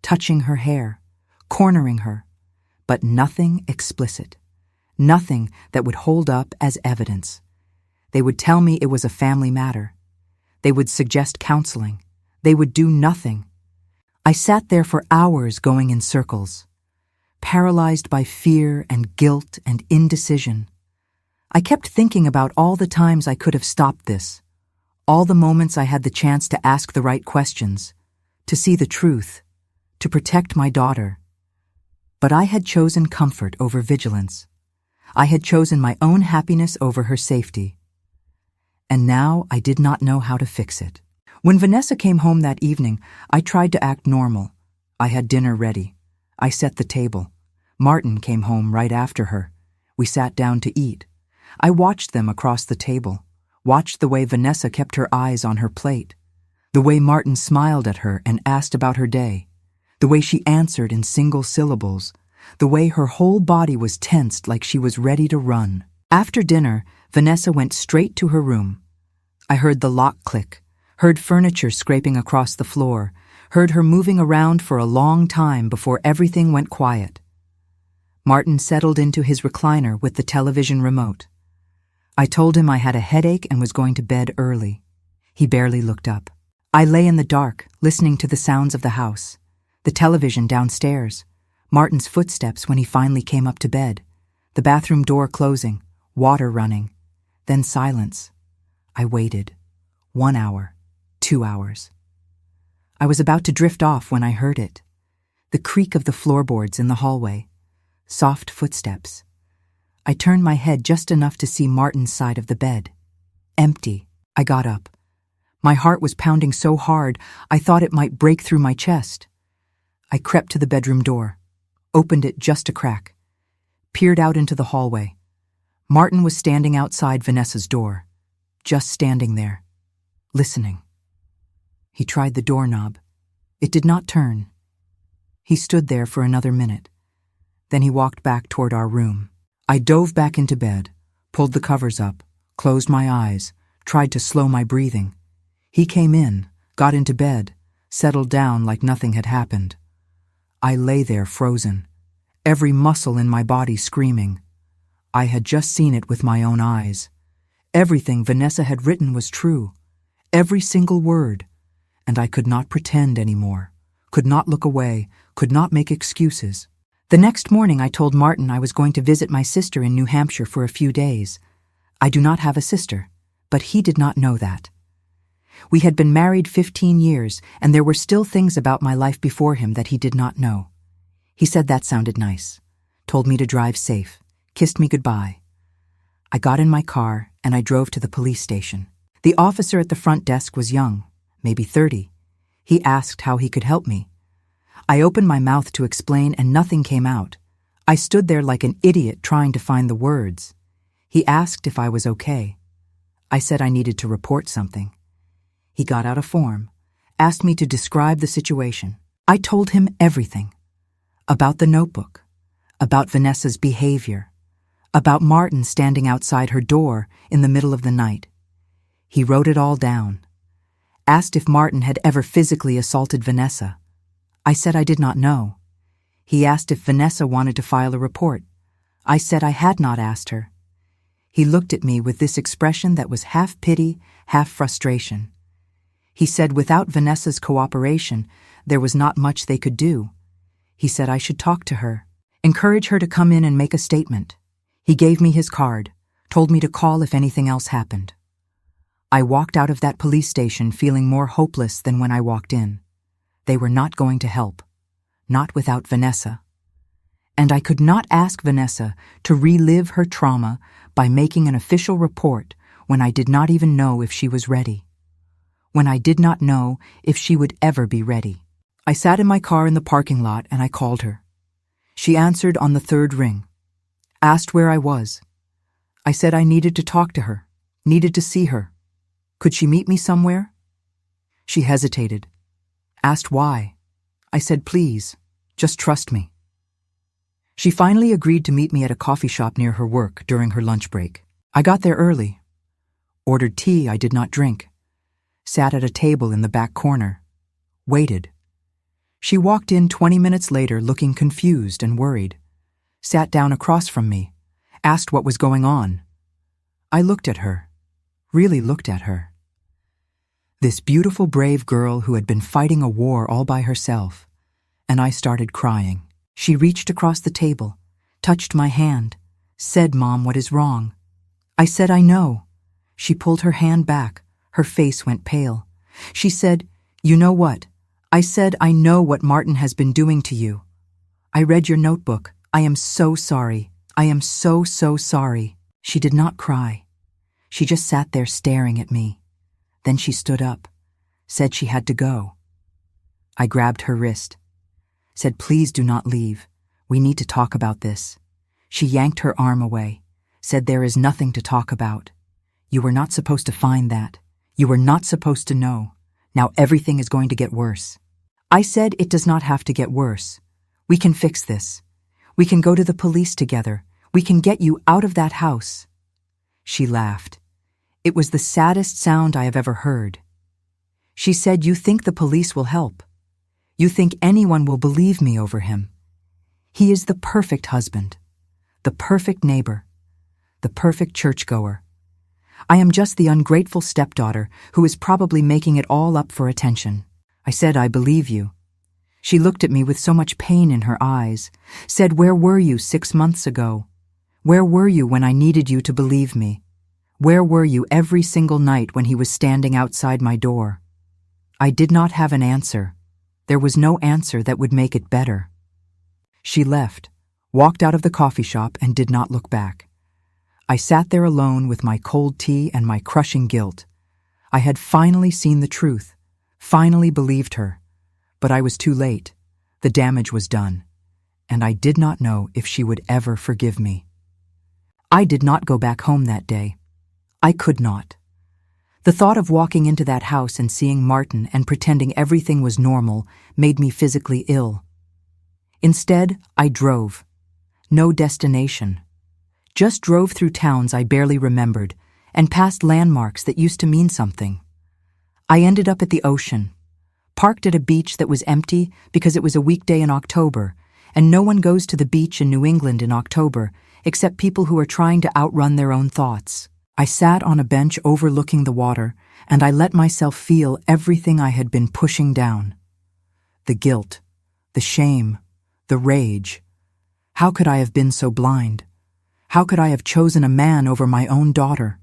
touching her hair, cornering her, but nothing explicit, nothing that would hold up as evidence. They would tell me it was a family matter. They would suggest counseling. They would do nothing. I sat there for hours going in circles, paralyzed by fear and guilt and indecision. I kept thinking about all the times I could have stopped this, all the moments I had the chance to ask the right questions, to see the truth, to protect my daughter. But I had chosen comfort over vigilance. I had chosen my own happiness over her safety. And now I did not know how to fix it. When Vanessa came home that evening, I tried to act normal. I had dinner ready. I set the table. Martin came home right after her. We sat down to eat. I watched them across the table, watched the way Vanessa kept her eyes on her plate, the way Martin smiled at her and asked about her day, the way she answered in single syllables, the way her whole body was tensed like she was ready to run. After dinner, Vanessa went straight to her room. I heard the lock click, heard furniture scraping across the floor, heard her moving around for a long time before everything went quiet. Martin settled into his recliner with the television remote. I told him I had a headache and was going to bed early. He barely looked up. I lay in the dark, listening to the sounds of the house, the television downstairs, Martin's footsteps when he finally came up to bed, the bathroom door closing, water running, then silence. I waited. 1 hour, 2 hours. I was about to drift off when I heard it. The creak of the floorboards in the hallway. Soft footsteps. I turned my head just enough to see Martin's side of the bed. Empty. I got up. My heart was pounding so hard I thought it might break through my chest. I crept to the bedroom door, opened it just a crack, peered out into the hallway. Martin was standing outside Vanessa's door, just standing there, listening. He tried the doorknob. It did not turn. He stood there for another minute. Then he walked back toward our room. I dove back into bed, pulled the covers up, closed my eyes, tried to slow my breathing. He came in, got into bed, settled down like nothing had happened. I lay there frozen, every muscle in my body screaming. I had just seen it with my own eyes. Everything Vanessa had written was true, every single word, and I could not pretend anymore, could not look away, could not make excuses. The next morning I told Martin I was going to visit my sister in New Hampshire for a few days. I do not have a sister, but he did not know that. We had been married 15 years, and there were still things about my life before him that he did not know. He said that sounded nice, told me to drive safe, kissed me goodbye. I got in my car and I drove to the police station. The officer at the front desk was young, maybe 30. He asked how he could help me. I opened my mouth to explain and nothing came out. I stood there like an idiot trying to find the words. He asked if I was okay. I said I needed to report something. He got out a form, asked me to describe the situation. I told him everything. About the notebook, about Vanessa's behavior, about Martin standing outside her door in the middle of the night. He wrote it all down. Asked if Martin had ever physically assaulted Vanessa. I said I did not know. He asked if Vanessa wanted to file a report. I said I had not asked her. He looked at me with this expression that was half pity, half frustration. He said without Vanessa's cooperation, there was not much they could do. He said I should talk to her, encourage her to come in and make a statement. He gave me his card, told me to call if anything else happened. I walked out of that police station feeling more hopeless than when I walked in. They were not going to help, not without Vanessa. And I could not ask Vanessa to relive her trauma by making an official report when I did not even know if she was ready. When I did not know if she would ever be ready. I sat in my car in the parking lot and I called her. She answered on the third ring, asked where I was. I said I needed to talk to her, needed to see her. Could she meet me somewhere? She hesitated, asked why. I said, please, just trust me. She finally agreed to meet me at a coffee shop near her work during her lunch break. I got there early, ordered tea I did not drink, sat at a table in the back corner, waited. She walked in 20 minutes later looking confused and worried, sat down across from me, asked what was going on. I looked at her, really looked at her. This beautiful, brave girl who had been fighting a war all by herself, and I started crying. She reached across the table, touched my hand, said, "Mom, what is wrong?" I said, "I know." She pulled her hand back. Her face went pale. She said, "You know what?" I said, "I know what Martin has been doing to you. I read your notebook. I am so sorry. I am so sorry." She did not cry. She just sat there staring at me. Then she stood up, said she had to go. I grabbed her wrist, said, "Please do not leave. We need to talk about this." She yanked her arm away, said there is nothing to talk about. You were not supposed to find that. You were not supposed to know. Now everything is going to get worse. I said it does not have to get worse. We can fix this. We can go to the police together. We can get you out of that house. She laughed. It was the saddest sound I have ever heard. She said, you think the police will help. You think anyone will believe me over him. He is the perfect husband, the perfect neighbor, the perfect churchgoer. I am just the ungrateful stepdaughter who is probably making it all up for attention. I said, I believe you. She looked at me with so much pain in her eyes, said, where were you 6 months ago? Where were you when I needed you to believe me? Where were you every single night when he was standing outside my door? I did not have an answer. There was no answer that would make it better. She left, walked out of the coffee shop, and did not look back. I sat there alone with my cold tea and my crushing guilt. I had finally seen the truth, finally believed her. But I was too late. The damage was done. And I did not know if she would ever forgive me. I did not go back home that day. I could not. The thought of walking into that house and seeing Martin and pretending everything was normal made me physically ill. Instead, I drove. No destination. Just drove through towns I barely remembered and past landmarks that used to mean something. I ended up at the ocean, parked at a beach that was empty because it was a weekday in October, and no one goes to the beach in New England in October except people who are trying to outrun their own thoughts. I sat on a bench overlooking the water, and I let myself feel everything I had been pushing down. The guilt, the shame, the rage. How could I have been so blind? How could I have chosen a man over my own daughter?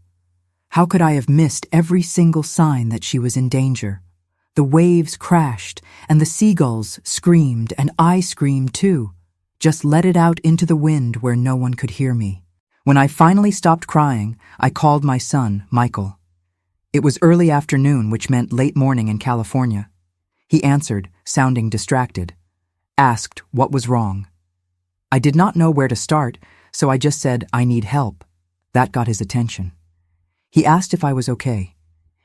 How could I have missed every single sign that she was in danger? The waves crashed, and the seagulls screamed, and I screamed too. Just let it out into the wind where no one could hear me. When I finally stopped crying, I called my son, Michael. It was early afternoon, which meant late morning in California. He answered, sounding distracted. Asked what was wrong. I did not know where to start, so I just said, I need help. That got his attention. He asked if I was okay.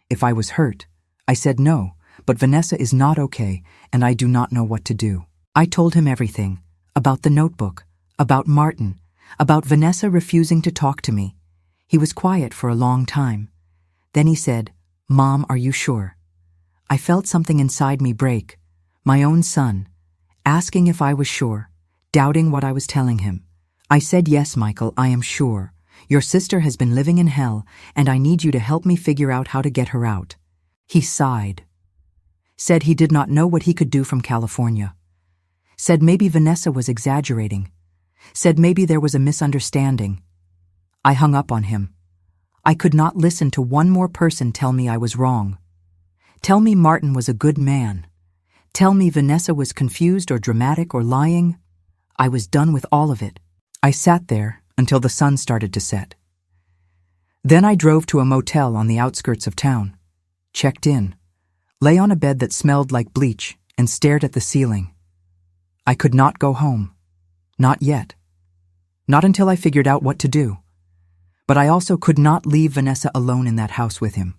If I was hurt. I said no, but Vanessa is not okay, and I do not know what to do. I told him everything. About the notebook. About Martin. About Vanessa refusing to talk to me. He was quiet for a long time. Then he said, Mom, are you sure? I felt something inside me break. My own son. Asking if I was sure. Doubting what I was telling him. I said, yes, Michael, I am sure. Your sister has been living in hell, and I need you to help me figure out how to get her out. He sighed. Said he did not know what he could do from California. Said maybe Vanessa was exaggerating. Said maybe there was a misunderstanding. I hung up on him. I could not listen to one more person tell me I was wrong. Tell me Martin was a good man. Tell me Vanessa was confused or dramatic or lying. I was done with all of it. I sat there until the sun started to set. Then I drove to a motel on the outskirts of town, checked in, lay on a bed that smelled like bleach, and stared at the ceiling. I could not go home. Not yet. Not until I figured out what to do. But I also could not leave Vanessa alone in that house with him.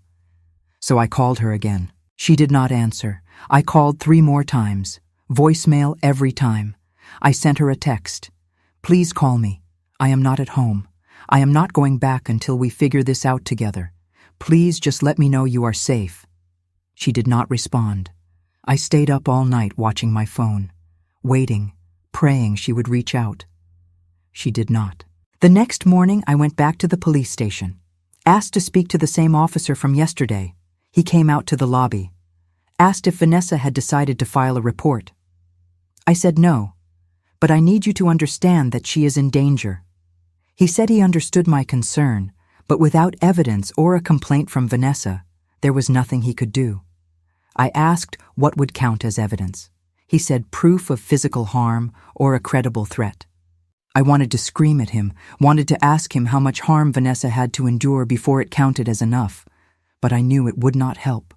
So I called her again. She did not answer. I called 3 more times. Voicemail every time. I sent her a text. Please call me. I am not at home. I am not going back until we figure this out together. Please just let me know you are safe. She did not respond. I stayed up all night watching my phone, waiting, praying she would reach out. She did not. The next morning, I went back to the police station, asked to speak to the same officer from yesterday. He came out to the lobby, asked if Vanessa had decided to file a report. I said no, but I need you to understand that she is in danger. He said he understood my concern, but without evidence or a complaint from Vanessa, there was nothing he could do. I asked what would count as evidence. He said proof of physical harm or a credible threat. I wanted to scream at him, wanted to ask him how much harm Vanessa had to endure before it counted as enough, but I knew it would not help.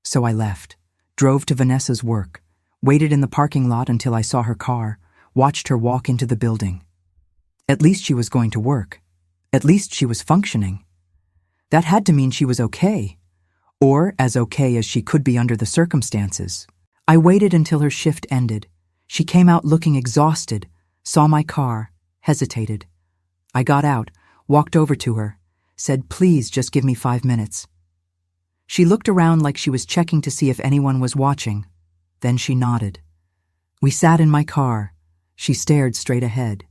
So I left, drove to Vanessa's work, waited in the parking lot until I saw her car, watched her walk into the building. At least she was going to work. At least she was functioning. That had to mean she was okay, or as okay as she could be under the circumstances. I waited until her shift ended. She came out looking exhausted, saw my car, hesitated. I got out, walked over to her, said, "Please just give me 5 minutes." She looked around like she was checking to see if anyone was watching. Then she nodded. We sat in my car. She stared straight ahead.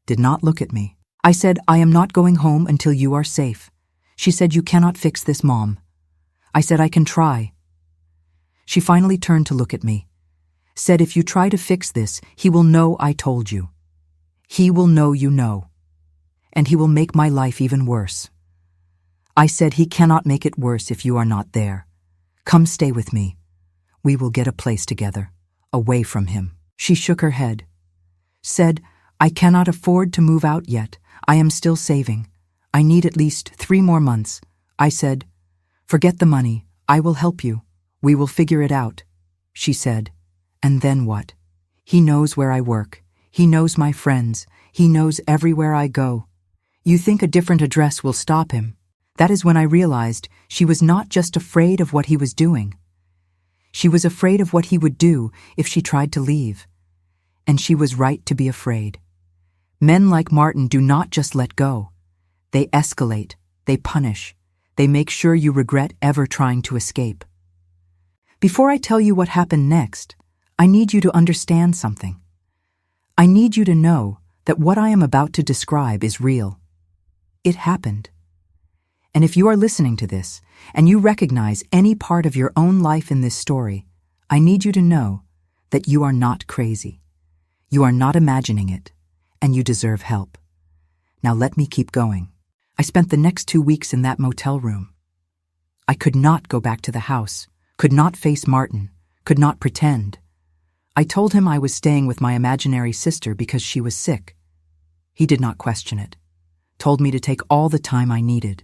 Did not look at me. I said, "I am not going home until you are safe." She said, "You cannot fix this, Mom." I said, "I can try." She finally turned to look at me. Said, "If you try to fix this, he will know I told you. He will know you know. And he will make my life even worse." I said, "He cannot make it worse if you are not there. Come stay with me. We will get a place together, away from him." She shook her head. Said, "I cannot afford to move out yet. I am still saving. I need at least 3 more months." I said, "Forget the money. I will help you. We will figure it out." She said, "And then what? He knows where I work. He knows my friends. He knows everywhere I go. You think a different address will stop him?" That is when I realized she was not just afraid of what he was doing. She was afraid of what he would do if she tried to leave. And she was right to be afraid. Men like Martin do not just let go. They escalate, they punish, they make sure you regret ever trying to escape. Before I tell you what happened next, I need you to understand something. I need you to know that what I am about to describe is real. It happened. And if you are listening to this, and you recognize any part of your own life in this story, I need you to know that you are not crazy. You are not imagining it, and you deserve help. Now let me keep going. I spent the next 2 weeks in that motel room. I could not go back to the house, could not face Martin, could not pretend. I told him I was staying with my imaginary sister because she was sick. He did not question it, told me to take all the time I needed.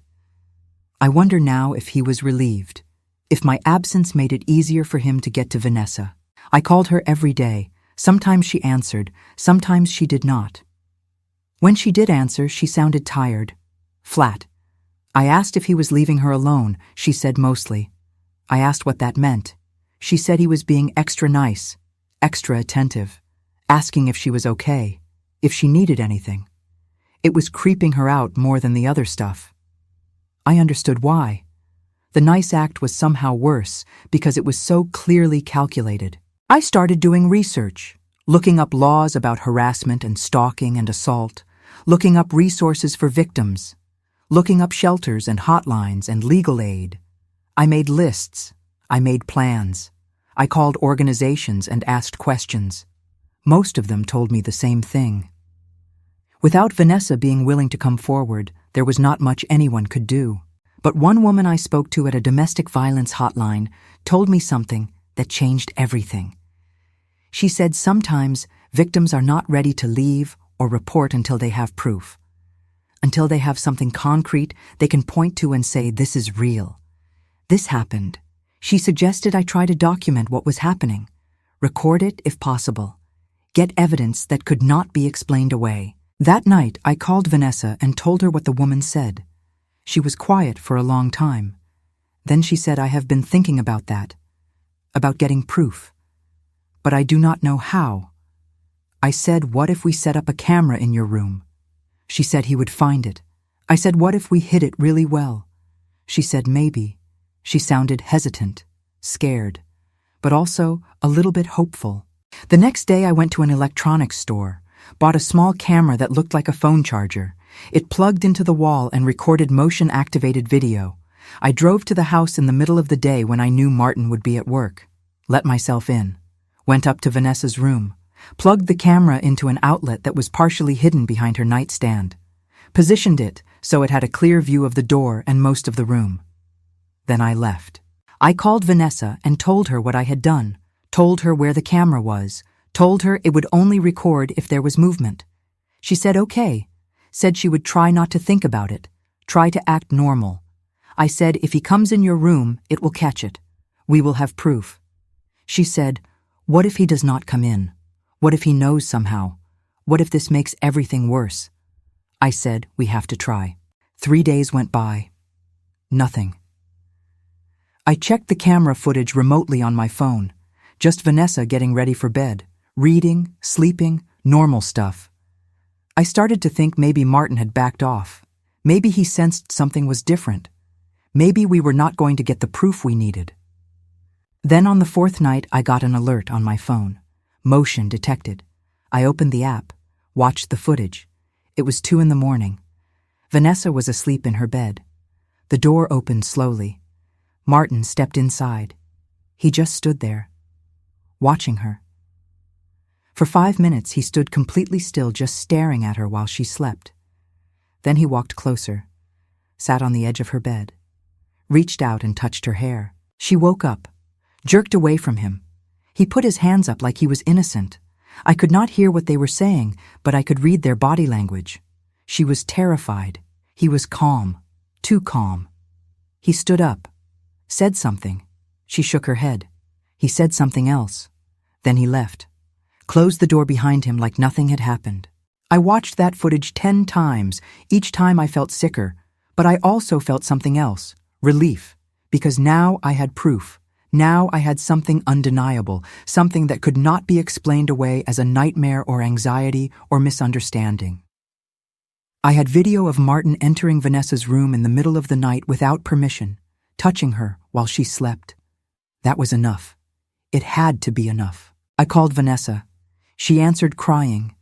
I wonder now if he was relieved, if my absence made it easier for him to get to Vanessa. I called her every day. Sometimes she answered, sometimes she did not. When she did answer, she sounded tired, flat. I asked if he was leaving her alone. She said mostly. I asked what that meant. She said he was being extra nice, extra attentive, asking if she was okay, if she needed anything. It was creeping her out more than the other stuff. I understood why. The nice act was somehow worse because it was so clearly calculated. I started doing research, looking up laws about harassment and stalking and assault, looking up resources for victims, looking up shelters and hotlines and legal aid. I made lists. I made plans. I called organizations and asked questions. Most of them told me the same thing. Without Vanessa being willing to come forward, there was not much anyone could do. But one woman I spoke to at a domestic violence hotline told me something that changed everything. She said sometimes victims are not ready to leave or report until they have proof. Until they have something concrete they can point to and say, "This is real. This happened." She suggested I try to document what was happening, record it if possible, get evidence that could not be explained away. That night, I called Vanessa and told her what the woman said. She was quiet for a long time. Then she said, "I have been thinking about that, about getting proof. But I do not know how." I said, "What if we set up a camera in your room?" She said he would find it. I said, "What if we hid it really well?" She said, "Maybe." She sounded hesitant, scared, but also a little bit hopeful. The next day I went to an electronics store, bought a small camera that looked like a phone charger. It plugged into the wall and recorded motion-activated video. I drove to the house in the middle of the day when I knew Martin would be at work. Let myself in. Went up to Vanessa's room. Plugged the camera into an outlet that was partially hidden behind her nightstand. Positioned it so it had a clear view of the door and most of the room. Then I left. I called Vanessa and told her what I had done, told her where the camera was, told her it would only record if there was movement. She said okay, said she would try not to think about it, try to act normal. I said, "If he comes in your room, it will catch it. We will have proof." She said, "What if he does not come in? What if he knows somehow? What if this makes everything worse? I said, we have to try. 3 days went by. Nothing. I checked the camera footage remotely on my phone. Just Vanessa getting ready for bed, reading, sleeping, normal stuff. I started to think maybe Martin had backed off. Maybe he sensed something was different. Maybe we were not going to get the proof we needed. Then on the 4th night, I got an alert on my phone. Motion detected. I opened the app, watched the footage. It was 2 a.m. Vanessa was asleep in her bed. The door opened slowly. Martin stepped inside. He just stood there, watching her. For 5 minutes, he stood completely still, just staring at her while she slept. Then he walked closer, sat on the edge of her bed, reached out and touched her hair. She woke up, jerked away from him. He put his hands up like he was innocent. I could not hear what they were saying, but I could read their body language. She was terrified. He was calm, too calm. He stood up, said something. She shook her head. He said something else. Then he left, closed the door behind him like nothing had happened. I watched that footage 10 times. Each time I felt sicker, but I also felt something else, relief, because now I had proof. Now I had something undeniable, something that could not be explained away as a nightmare or anxiety or misunderstanding. I had video of Martin entering Vanessa's room in the middle of the night without permission, touching her while she slept. That was enough. It had to be enough. I called Vanessa. She answered crying,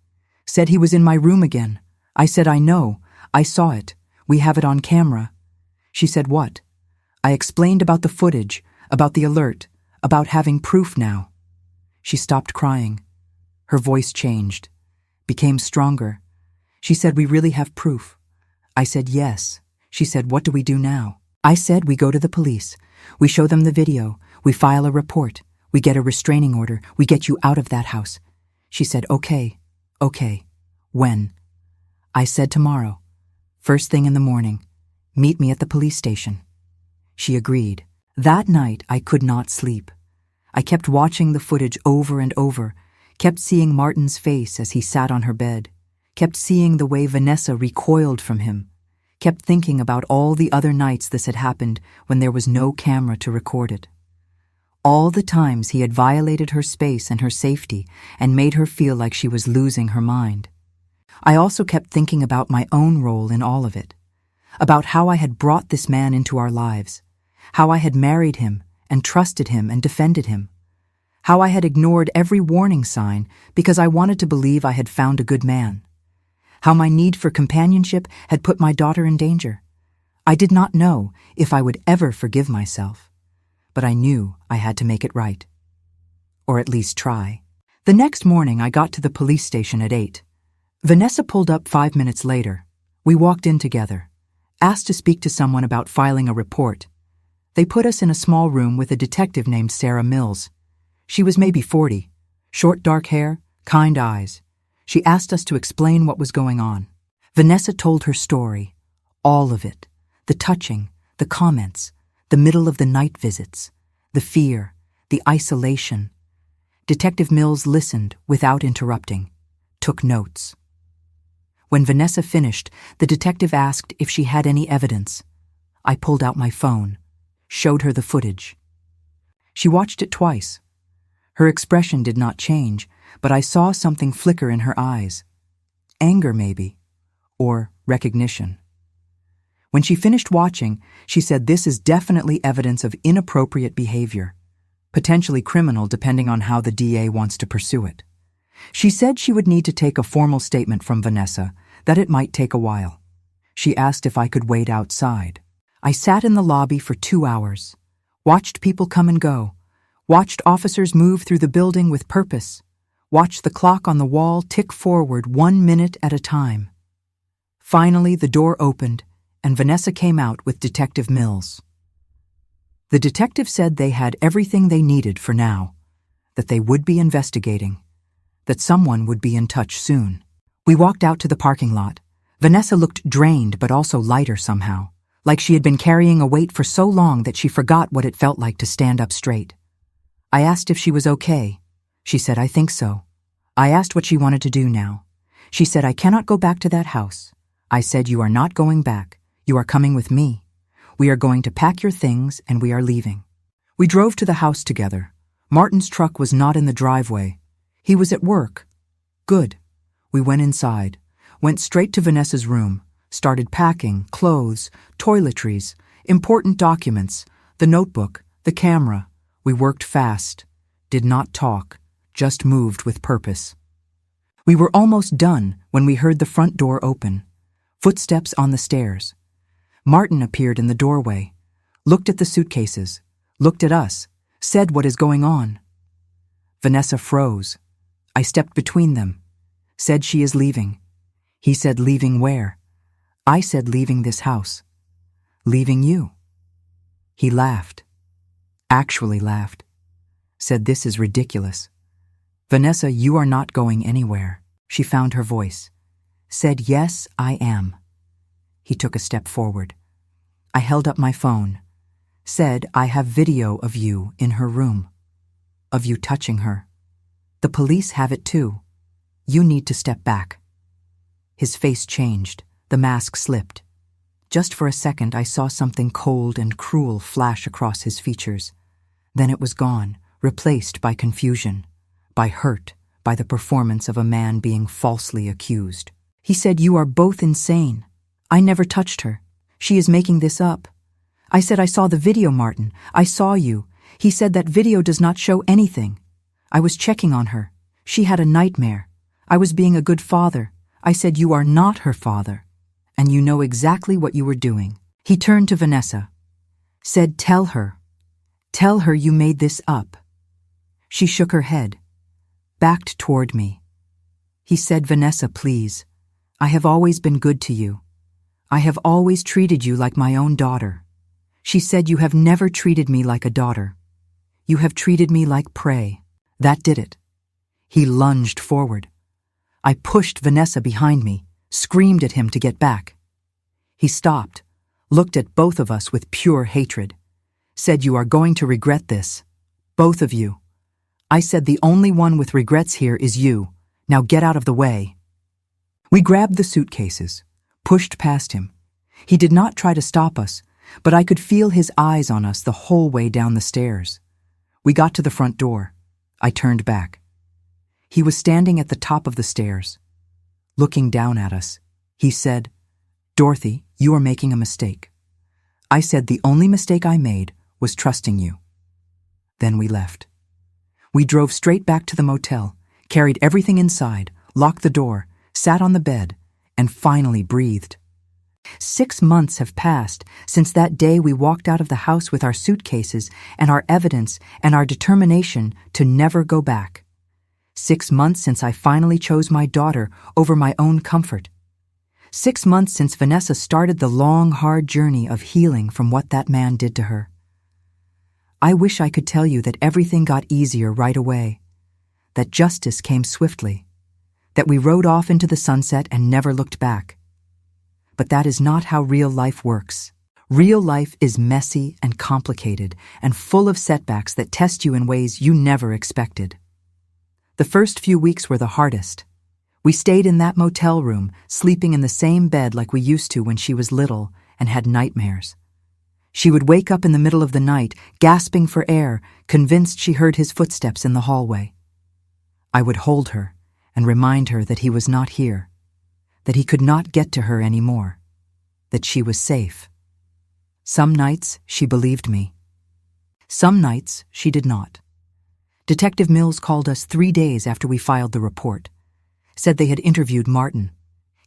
said he was in my room again. I said, I know, I saw it. We have it on camera. She said, what? I explained about the footage, about the alert, about having proof now. She stopped crying. Her voice changed, became stronger. She said, we really have proof. I said, yes. She said, what do we do now? I said, we go to the police. We show them the video. We file a report. We get a restraining order. We get you out of that house. She said, okay. When? I said, tomorrow. First thing in the morning. Meet me at the police station. She agreed. That night, I could not sleep. I kept watching the footage over and over, kept seeing Martin's face as he sat on her bed, kept seeing the way Vanessa recoiled from him, kept thinking about all the other nights this had happened when there was no camera to record it. All the times he had violated her space and her safety and made her feel like she was losing her mind. I also kept thinking about my own role in all of it, about how I had brought this man into our lives, how I had married him and trusted him and defended him, how I had ignored every warning sign because I wanted to believe I had found a good man, how my need for companionship had put my daughter in danger. I did not know if I would ever forgive myself, but I knew I had to make it right, or at least try. The next morning I got to the police station at 8. Vanessa pulled up 5 minutes later. We walked in together, asked to speak to someone about filing a report. They put us in a small room with a detective named Sarah Mills. She was maybe 40, short dark hair, kind eyes. She asked us to explain what was going on. Vanessa told her story, all of it, the touching, the comments, the middle of the night visits, the fear, the isolation. Detective Mills listened without interrupting, took notes. When Vanessa finished, the detective asked if she had any evidence. I pulled out my phone, showed her the footage. She watched it twice. Her expression did not change, but I saw something flicker in her eyes. Anger, maybe, or recognition. When she finished watching, she said this is definitely evidence of inappropriate behavior, potentially criminal depending on how the DA wants to pursue it. She said she would need to take a formal statement from Vanessa, that it might take a while. She asked if I could wait outside. I sat in the lobby for 2 hours, watched people come and go, watched officers move through the building with purpose, watched the clock on the wall tick forward 1 minute at a time. Finally, the door opened, and Vanessa came out with Detective Mills. The detective said they had everything they needed for now, that they would be investigating, that someone would be in touch soon. We walked out to the parking lot. Vanessa looked drained but also lighter somehow, like she had been carrying a weight for so long that she forgot what it felt like to stand up straight. I asked if she was okay. She said, I think so. I asked what she wanted to do now. She said, I cannot go back to that house. I said, "You are not going back. You are coming with me. We are going to pack your things and we are leaving." We drove to the house together. Martin's truck was not in the driveway. He was at work. Good. We went inside, went straight to Vanessa's room, started packing, clothes, toiletries, important documents, the notebook, the camera. We worked fast, did not talk, just moved with purpose. We were almost done when we heard the front door open. Footsteps on the stairs. Martin appeared in the doorway, looked at the suitcases, looked at us, said, "What is going on?" Vanessa froze. I stepped between them, said, "She is leaving." He said, "Leaving where?" I said, "Leaving this house." "Leaving you." He laughed. Actually laughed. Said, "This is ridiculous." "Vanessa, you are not going anywhere." She found her voice. Said, "Yes, I am." He took a step forward. I held up my phone. Said, "I have video of you in her room. Of you touching her. The police have it too. You need to step back." His face changed. The mask slipped. Just for a second I saw something cold and cruel flash across his features. Then it was gone, replaced by confusion, by hurt, by the performance of a man being falsely accused. He said, "You are both insane. I never touched her. She is making this up." I said, "I saw the video, Martin. I saw you." He said, "That video does not show anything. I was checking on her. She had a nightmare. I was being a good father." I said, "You are not her father, and you know exactly what you were doing." He turned to Vanessa. Said, Tell her you made this up." She shook her head, backed toward me. He said, "Vanessa, please. I have always been good to you. I have always treated you like my own daughter." She said, "You have never treated me like a daughter. You have treated me like prey." That did it. He lunged forward. I pushed Vanessa behind me, screamed at him to get back. He stopped, looked at both of us with pure hatred. Said, "You are going to regret this. Both of you." I said, "The only one with regrets here is you. Now get out of the way." We grabbed the suitcases, pushed past him. He did not try to stop us, but I could feel his eyes on us the whole way down the stairs. We got to the front door. I turned back. He was standing at the top of the stairs, looking down at us. He said, "Dorothy, you are making a mistake." I said, "The only mistake I made was trusting you." Then we left. We drove straight back to the motel, carried everything inside, locked the door, sat on the bed, and finally breathed. 6 months have passed since that day we walked out of the house with our suitcases and our evidence and our determination to never go back. 6 months since I finally chose my daughter over my own comfort. 6 months since Vanessa started the long, hard journey of healing from what that man did to her. I wish I could tell you that everything got easier right away, that justice came swiftly, that we rode off into the sunset and never looked back. But that is not how real life works. Real life is messy and complicated and full of setbacks that test you in ways you never expected. The first few weeks were the hardest. We stayed in that motel room, sleeping in the same bed like we used to when she was little and had nightmares. She would wake up in the middle of the night, gasping for air, convinced she heard his footsteps in the hallway. I would hold her and remind her that he was not here, that he could not get to her anymore, that she was safe. Some nights she believed me. Some nights she did not. Detective Mills called us 3 days after we filed the report, said they had interviewed Martin.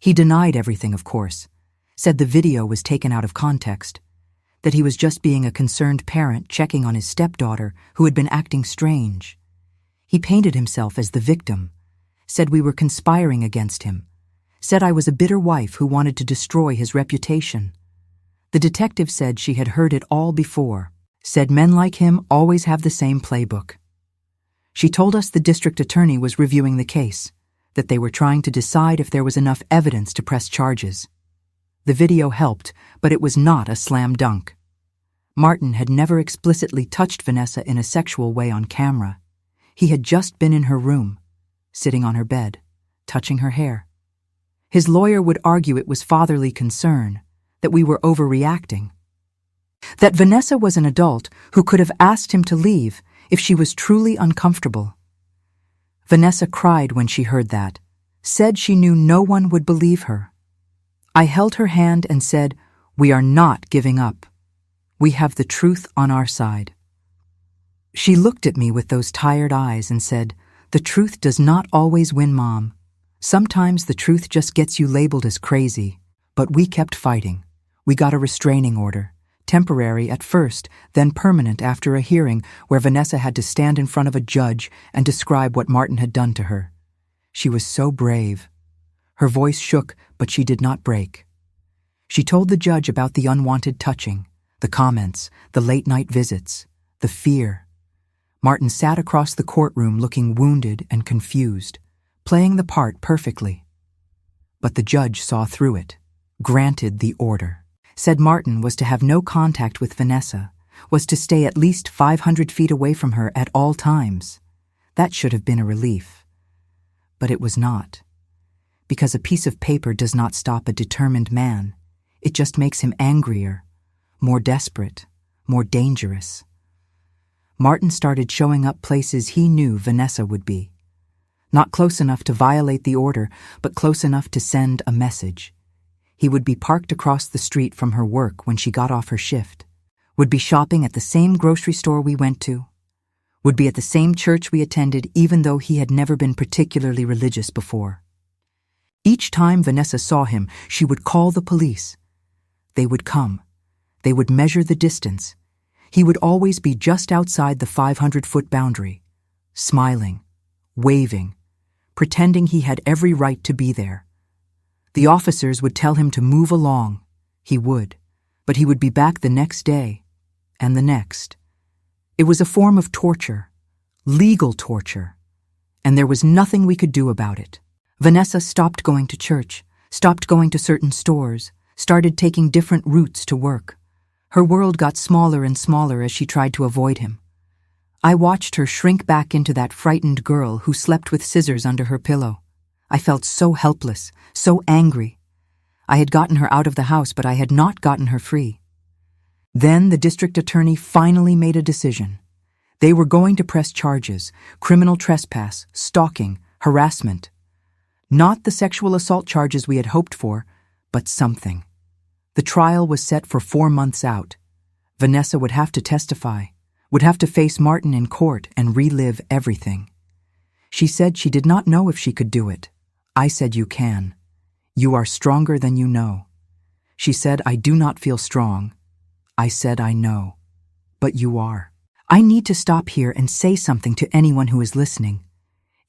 He denied everything, of course, said the video was taken out of context, that he was just being a concerned parent checking on his stepdaughter who had been acting strange. He painted himself as the victim, said we were conspiring against him, said I was a bitter wife who wanted to destroy his reputation. The detective said she had heard it all before, said men like him always have the same playbook. She told us the district attorney was reviewing the case, that they were trying to decide if there was enough evidence to press charges. The video helped, but it was not a slam dunk. Martin had never explicitly touched Vanessa in a sexual way on camera. He had just been in her room, sitting on her bed, touching her hair. His lawyer would argue it was fatherly concern, that we were overreacting. That Vanessa was an adult who could have asked him to leave if she was truly uncomfortable. Vanessa cried when she heard that, said she knew no one would believe her. I held her hand and said, "We are not giving up. We have the truth on our side." She looked at me with those tired eyes and said, "The truth does not always win, Mom. Sometimes the truth just gets you labeled as crazy." But we kept fighting. We got a restraining order, temporary at first, then permanent after a hearing where Vanessa had to stand in front of a judge and describe what Martin had done to her. She was so brave. Her voice shook, but she did not break. She told the judge about the unwanted touching, the comments, the late-night visits, the fear. Martin sat across the courtroom looking wounded and confused, playing the part perfectly. But the judge saw through it, granted the order, said Martin was to have no contact with Vanessa, was to stay at least 500 feet away from her at all times. That should have been a relief. But it was not. Because a piece of paper does not stop a determined man. It just makes him angrier, more desperate, more dangerous. Martin started showing up places he knew Vanessa would be. Not close enough to violate the order, but close enough to send a message. He would be parked across the street from her work when she got off her shift, would be shopping at the same grocery store we went to, would be at the same church we attended even though he had never been particularly religious before. Each time Vanessa saw him, she would call the police. They would come. They would measure the distance. He would always be just outside the 500-foot boundary, smiling, waving, pretending he had every right to be there. The officers would tell him to move along. He would, but he would be back the next day, and the next. It was a form of torture, legal torture, and there was nothing we could do about it. Vanessa stopped going to church, stopped going to certain stores, started taking different routes to work. Her world got smaller and smaller as she tried to avoid him. I watched her shrink back into that frightened girl who slept with scissors under her pillow. I felt so helpless, so angry. I had gotten her out of the house, but I had not gotten her free. Then the district attorney finally made a decision. They were going to press charges, criminal trespass, stalking, harassment. Not the sexual assault charges we had hoped for, but something. The trial was set for 4 months out. Vanessa would have to testify, would have to face Martin in court and relive everything. She said she did not know if she could do it. I said, "You can. You are stronger than you know." She said, "I do not feel strong." I said, "I know. But you are." I need to stop here and say something to anyone who is listening.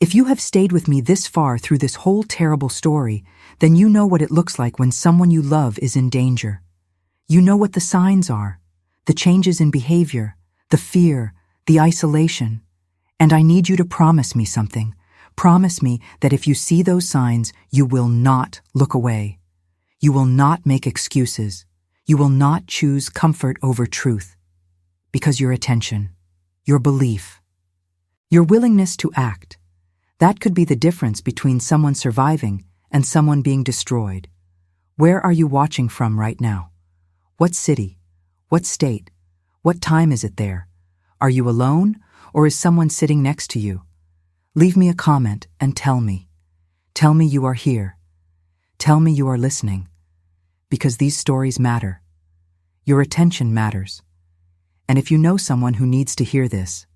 If you have stayed with me this far through this whole terrible story, then you know what it looks like when someone you love is in danger. You know what the signs are, the changes in behavior, the fear, the isolation. And I need you to promise me something. Promise me that if you see those signs, you will not look away. You will not make excuses. You will not choose comfort over truth. Because your attention, your belief, your willingness to act, that could be the difference between someone surviving and someone being destroyed. Where are you watching from right now? What city? What state? What time is it there? Are you alone, or is someone sitting next to you? Leave me a comment and tell me. Tell me you are here. Tell me you are listening. Because these stories matter. Your attention matters. And if you know someone who needs to hear this,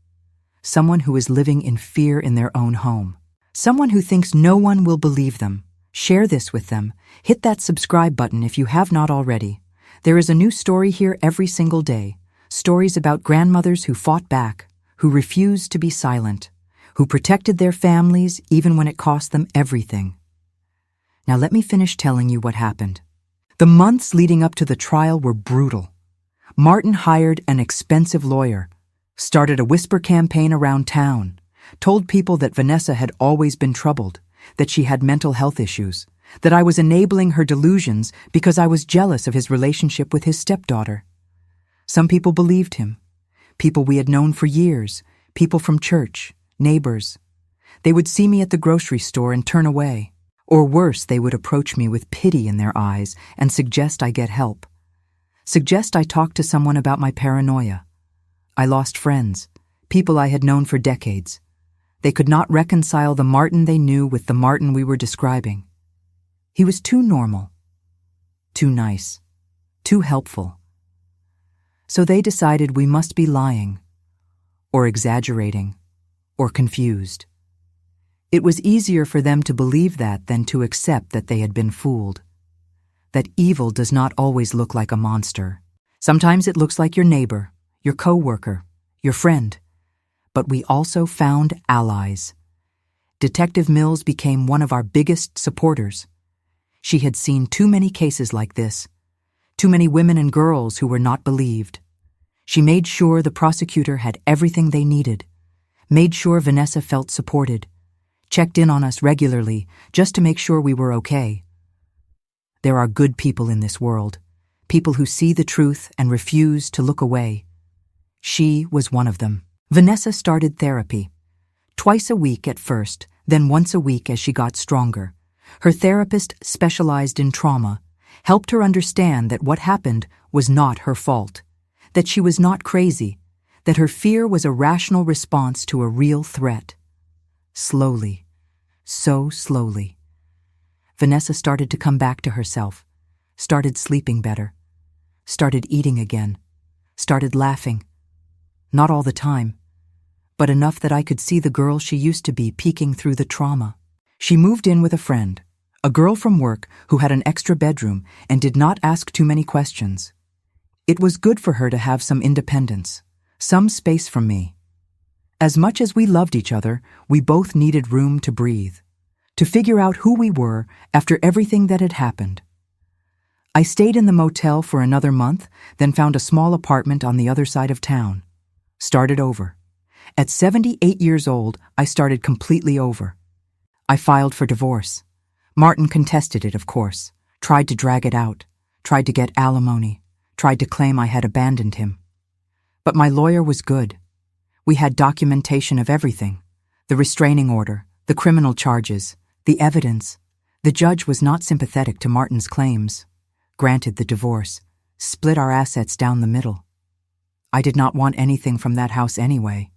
someone who is living in fear in their own home, someone who thinks no one will believe them, share this with them. Hit that subscribe button if you have not already. There is a new story here every single day. Stories about grandmothers who fought back, who refused to be silent, who protected their families even when it cost them everything. Now let me finish telling you what happened. The months leading up to the trial were brutal. Martin hired an expensive lawyer, started a whisper campaign around town, told people that Vanessa had always been troubled, that she had mental health issues, that I was enabling her delusions because I was jealous of his relationship with his stepdaughter. Some people believed him, people we had known for years, people from church, neighbors. They would see me at the grocery store and turn away. Or worse, they would approach me with pity in their eyes and suggest I get help. Suggest I talk to someone about my paranoia. I lost friends, people I had known for decades. They could not reconcile the Martin they knew with the Martin we were describing. He was too normal, too nice, too helpful. So they decided we must be lying, or exaggerating, or confused. It was easier for them to believe that than to accept that they had been fooled. That evil does not always look like a monster. Sometimes it looks like your neighbor, your co-worker, your friend. But we also found allies. Detective Mills became one of our biggest supporters. She had seen too many cases like this, too many women and girls who were not believed. She made sure the prosecutor had everything they needed, made sure Vanessa felt supported, checked in on us regularly just to make sure we were okay. There are good people in this world, people who see the truth and refuse to look away. She was one of them. Vanessa started therapy. Twice a week at first, then once a week as she got stronger. Her therapist specialized in trauma, helped her understand that what happened was not her fault, that she was not crazy, that her fear was a rational response to a real threat. Slowly, so slowly, Vanessa started to come back to herself, started sleeping better, started eating again, started laughing. Not all the time, but enough that I could see the girl she used to be peeking through the trauma. She moved in with a friend, a girl from work who had an extra bedroom and did not ask too many questions. It was good for her to have some independence, some space from me. As much as we loved each other, we both needed room to breathe, to figure out who we were after everything that had happened. I stayed in the motel for another month, then found a small apartment on the other side of town. Started over. At 78 years old, I started completely over. I filed for divorce. Martin contested it, of course, tried to drag it out, tried to get alimony, tried to claim I had abandoned him. But my lawyer was good. We had documentation of everything, the restraining order, the criminal charges, the evidence. The judge was not sympathetic to Martin's claims, granted the divorce, split our assets down the middle. I did not want anything from that house anyway.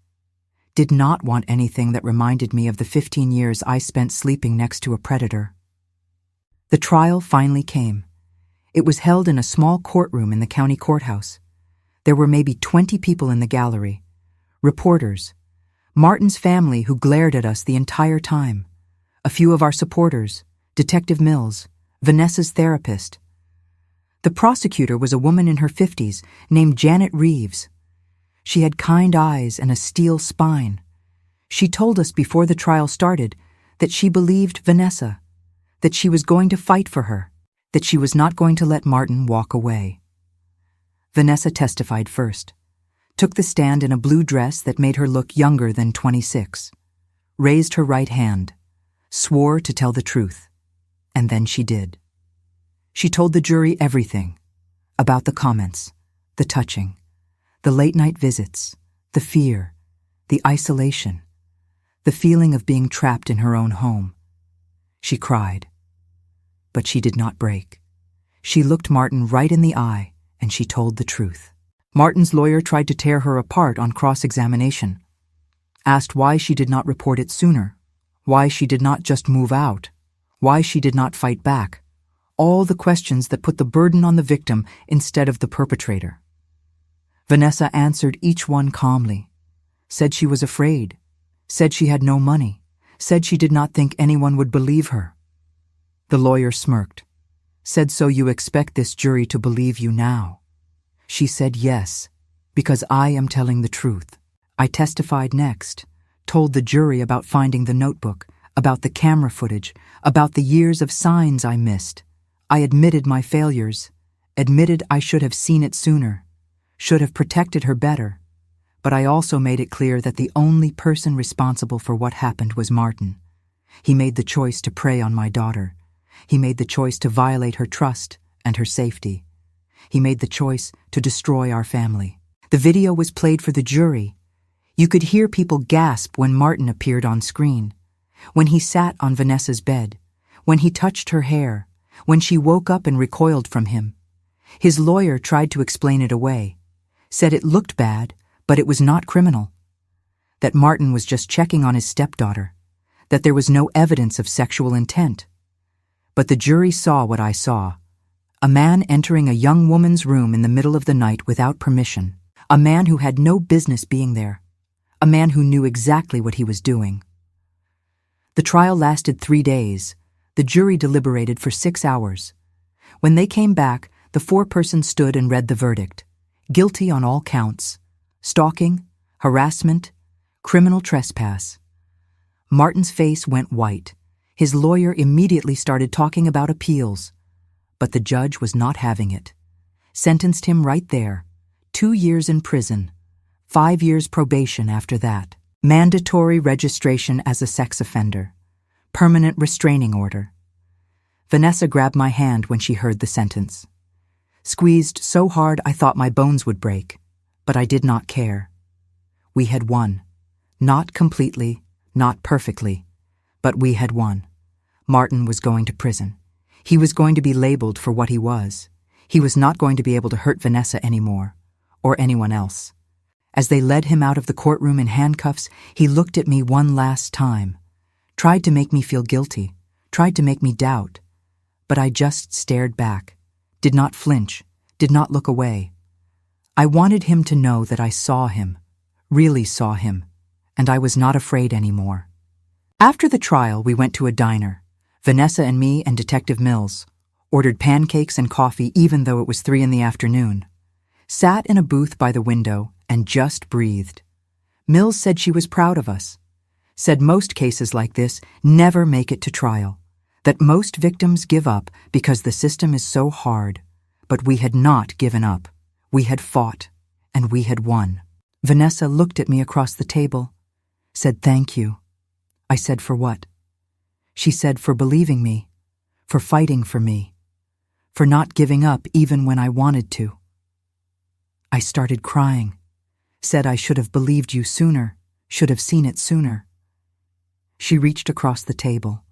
Did not want anything that reminded me of the 15 years I spent sleeping next to a predator. The trial finally came. It was held in a small courtroom in the county courthouse. There were maybe 20 people in the gallery. Reporters, Martin's family who glared at us the entire time, a few of our supporters, Detective Mills, Vanessa's therapist. The prosecutor was a woman in her 50s named Janet Reeves. She had kind eyes and a steel spine. She told us before the trial started that she believed Vanessa, that she was going to fight for her, that she was not going to let Martin walk away. Vanessa testified first, took the stand in a blue dress that made her look younger than 26, raised her right hand, swore to tell the truth, and then she did. She told the jury everything, about the comments, the touching, the late-night visits, the fear, the isolation, the feeling of being trapped in her own home. She cried, but she did not break. She looked Martin right in the eye, and she told the truth. Martin's lawyer tried to tear her apart on cross-examination, asked why she did not report it sooner, why she did not just move out, why she did not fight back, all the questions that put the burden on the victim instead of the perpetrator. Vanessa answered each one calmly, said she was afraid, said she had no money, said she did not think anyone would believe her. The lawyer smirked, said, "So you expect this jury to believe you now?" She said yes, because I am telling the truth. I testified next, told the jury about finding the notebook, about the camera footage, about the years of signs I missed. I admitted my failures, admitted I should have seen it sooner, should have protected her better, but I also made it clear that the only person responsible for what happened was Martin. He made the choice to prey on my daughter. He made the choice to violate her trust and her safety. He made the choice to destroy our family. The video was played for the jury. You could hear people gasp when Martin appeared on screen, when he sat on Vanessa's bed, when he touched her hair, when she woke up and recoiled from him. His lawyer tried to explain it away, said it looked bad, but it was not criminal. That Martin was just checking on his stepdaughter, that there was no evidence of sexual intent. But the jury saw what I saw. A man entering a young woman's room in the middle of the night without permission. A man who had no business being there. A man who knew exactly what he was doing. The trial lasted 3 days. The jury deliberated for 6 hours. When they came back, the foreperson stood and read the verdict. Guilty on all counts. Stalking, harassment, criminal trespass. Martin's face went white. His lawyer immediately started talking about appeals. But the judge was not having it. Sentenced him right there. 2 years in prison. 5 years probation after that. Mandatory registration as a sex offender. Permanent restraining order. Vanessa grabbed my hand when she heard the sentence. Squeezed so hard I thought my bones would break, but I did not care. We had won. Not completely, not perfectly, but we had won. Martin was going to prison. He was going to be labeled for what he was. He was not going to be able to hurt Vanessa anymore, or anyone else. As they led him out of the courtroom in handcuffs, he looked at me one last time, tried to make me feel guilty, tried to make me doubt, but I just stared back, did not flinch, did not look away. I wanted him to know that I saw him, really saw him, and I was not afraid anymore. After the trial, we went to a diner. Vanessa and me and Detective Mills ordered pancakes and coffee even though it was 3 p.m. Sat in a booth by the window and just breathed. Mills said she was proud of us. Said most cases like this never make it to trial. That most victims give up because the system is so hard. But we had not given up. We had fought, and we had won. Vanessa looked at me across the table, said thank you. I said for what? She said for believing me, for fighting for me, for not giving up even when I wanted to. I started crying, said I should have believed you sooner, should have seen it sooner. She reached across the table,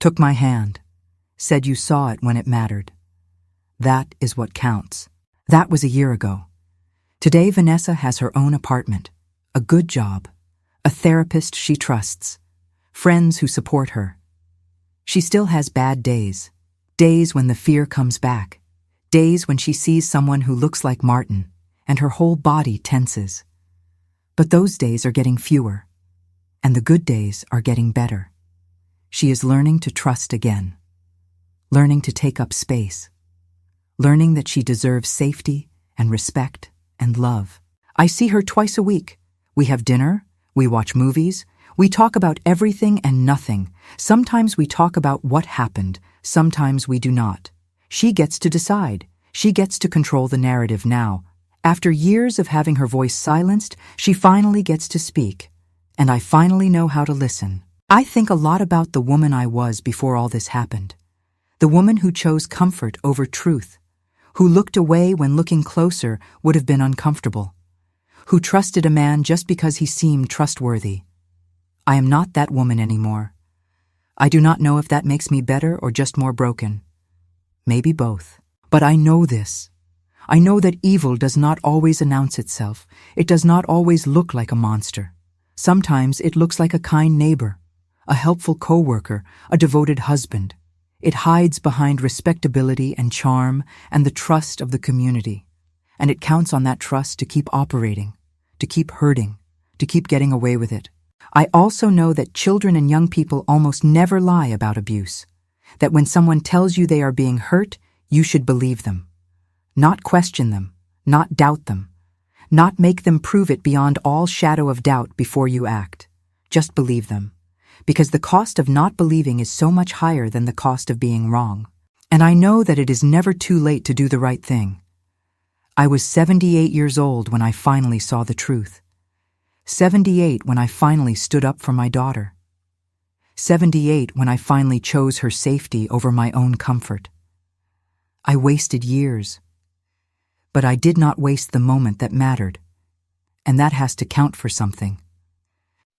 took my hand, said you saw it when it mattered. That is what counts. That was a year ago. Today Vanessa has her own apartment, a good job, a therapist she trusts, friends who support her. She still has bad days, days when the fear comes back, days when she sees someone who looks like Martin and her whole body tenses. But those days are getting fewer, and the good days are getting better. She is learning to trust again, learning to take up space, learning that she deserves safety and respect and love. I see her twice a week. We have dinner, we watch movies, we talk about everything and nothing. Sometimes we talk about what happened, sometimes we do not. She gets to decide. She gets to control the narrative now. After years of having her voice silenced, she finally gets to speak. And I finally know how to listen. I think a lot about the woman I was before all this happened. The woman who chose comfort over truth, who looked away when looking closer would have been uncomfortable, who trusted a man just because he seemed trustworthy. I am not that woman anymore. I do not know if that makes me better or just more broken. Maybe both. But I know this. I know that evil does not always announce itself. It does not always look like a monster. Sometimes it looks like a kind neighbor, a helpful co-worker, a devoted husband. It hides behind respectability and charm and the trust of the community. And it counts on that trust to keep operating, to keep hurting, to keep getting away with it. I also know that children and young people almost never lie about abuse. That when someone tells you they are being hurt, you should believe them. Not question them, not doubt them, not make them prove it beyond all shadow of doubt before you act. Just believe them. Because the cost of not believing is so much higher than the cost of being wrong. And I know that it is never too late to do the right thing. I was 78 years old when I finally saw the truth. 78 when I finally stood up for my daughter. 78 when I finally chose her safety over my own comfort. I wasted years. But I did not waste the moment that mattered. And that has to count for something.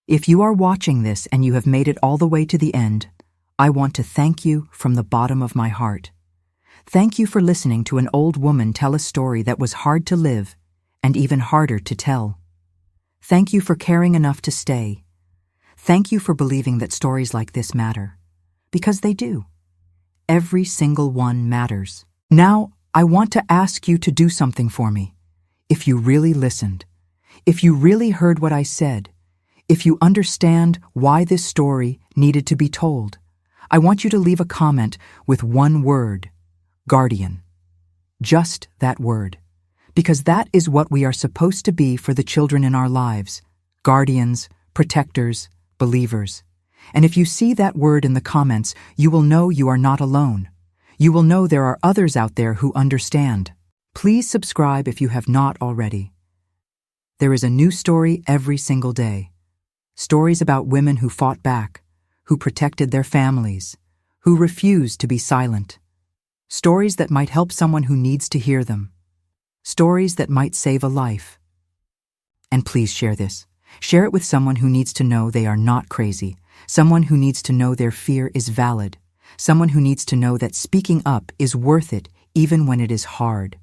If you are watching this and you have made it all the way to the end, I want to thank you from the bottom of my heart. Thank you for listening to an old woman tell a story that was hard to live and even harder to tell. Thank you for caring enough to stay. Thank you for believing that stories like this matter. Because they do. Every single one matters. Now, I want to ask you to do something for me. If you really listened, if you really heard what I said, if you understand why this story needed to be told, I want you to leave a comment with one word: guardian. Just that word. Because that is what we are supposed to be for the children in our lives: guardians, protectors, believers. And if you see that word in the comments, you will know you are not alone. You will know there are others out there who understand. Please subscribe if you have not already. There is a new story every single day. Stories about women who fought back, who protected their families, who refused to be silent. Stories that might help someone who needs to hear them. Stories that might save a life. And please share this. Share it with someone who needs to know they are not crazy, someone who needs to know their fear is valid, someone who needs to know that speaking up is worth it even when it is hard,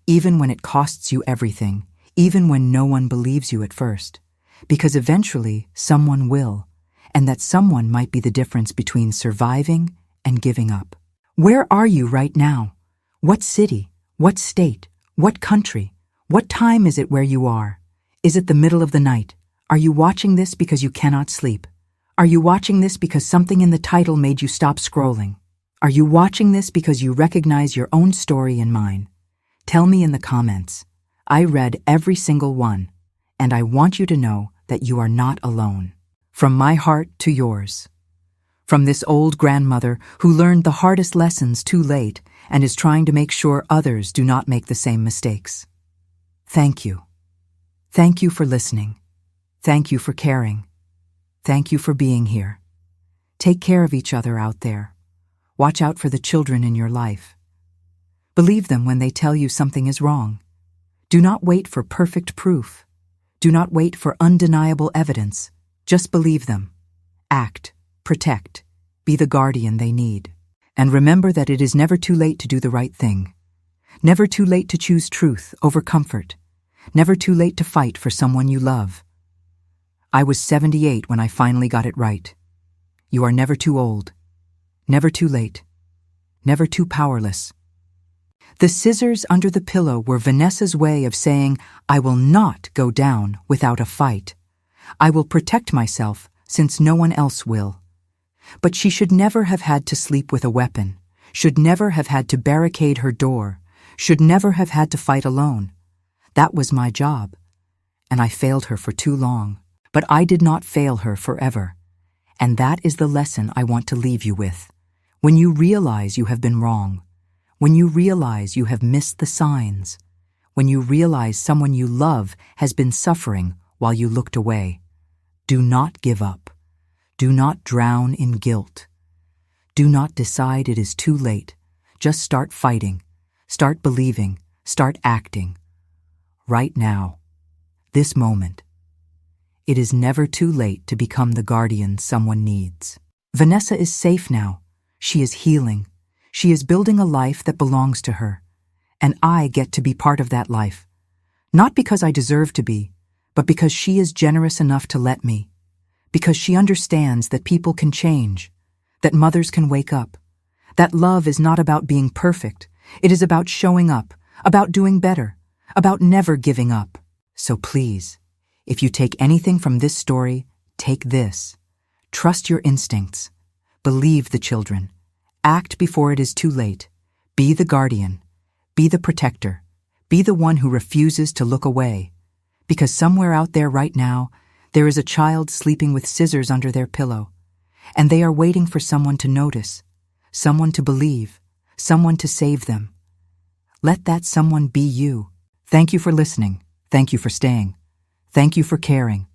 even when it costs you everything, even when no one believes you at first. Because eventually someone will, and that someone might be the difference between surviving and giving up. Where are you right now? What city? What state? What country? What time is it where you are? Is it the middle of the night? Are you watching this because you cannot sleep? Are you watching this because something in the title made you stop scrolling? Are you watching this because you recognize your own story and mine? Tell me in the comments. I read every single one, and I want you to know that you are not alone. From my heart to yours. From this old grandmother who learned the hardest lessons too late and is trying to make sure others do not make the same mistakes. Thank you. Thank you for listening. Thank you for caring. Thank you for being here. Take care of each other out there. Watch out for the children in your life. Believe them when they tell you something is wrong. Do not wait for perfect proof. Do not wait for undeniable evidence. Just believe them. Act, protect, be the guardian they need. And remember that it is never too late to do the right thing. Never too late to choose truth over comfort. Never too late to fight for someone you love. I was 78 when I finally got it right. You are never too old. Never too late. Never too powerless. The scissors under the pillow were Vanessa's way of saying, I will not go down without a fight. I will protect myself since no one else will. But she should never have had to sleep with a weapon, should never have had to barricade her door, should never have had to fight alone. That was my job, and I failed her for too long. But I did not fail her forever. And that is the lesson I want to leave you with. When you realize you have been wrong, when you realize you have missed the signs, when you realize someone you love has been suffering while you looked away, do not give up. Do not drown in guilt. Do not decide it is too late. Just start fighting. Start believing. Start acting. Right now. This moment. It is never too late to become the guardian someone needs. Vanessa is safe now. She is healing. She is building a life that belongs to her. And I get to be part of that life. Not because I deserve to be, but because she is generous enough to let me. Because she understands that people can change, that mothers can wake up, that love is not about being perfect. It is about showing up, about doing better, about never giving up. So please, if you take anything from this story, take this. Trust your instincts. Believe the children. Act before it is too late. Be the guardian. Be the protector. Be the one who refuses to look away. Because somewhere out there right now, there is a child sleeping with scissors under their pillow, and they are waiting for someone to notice, someone to believe, someone to save them. Let that someone be you. Thank you for listening. Thank you for staying. Thank you for caring.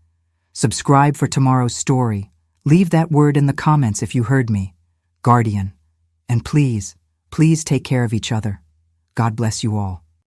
Subscribe for tomorrow's story. Leave that word in the comments if you heard me. Guardian. And please, please take care of each other. God bless you all.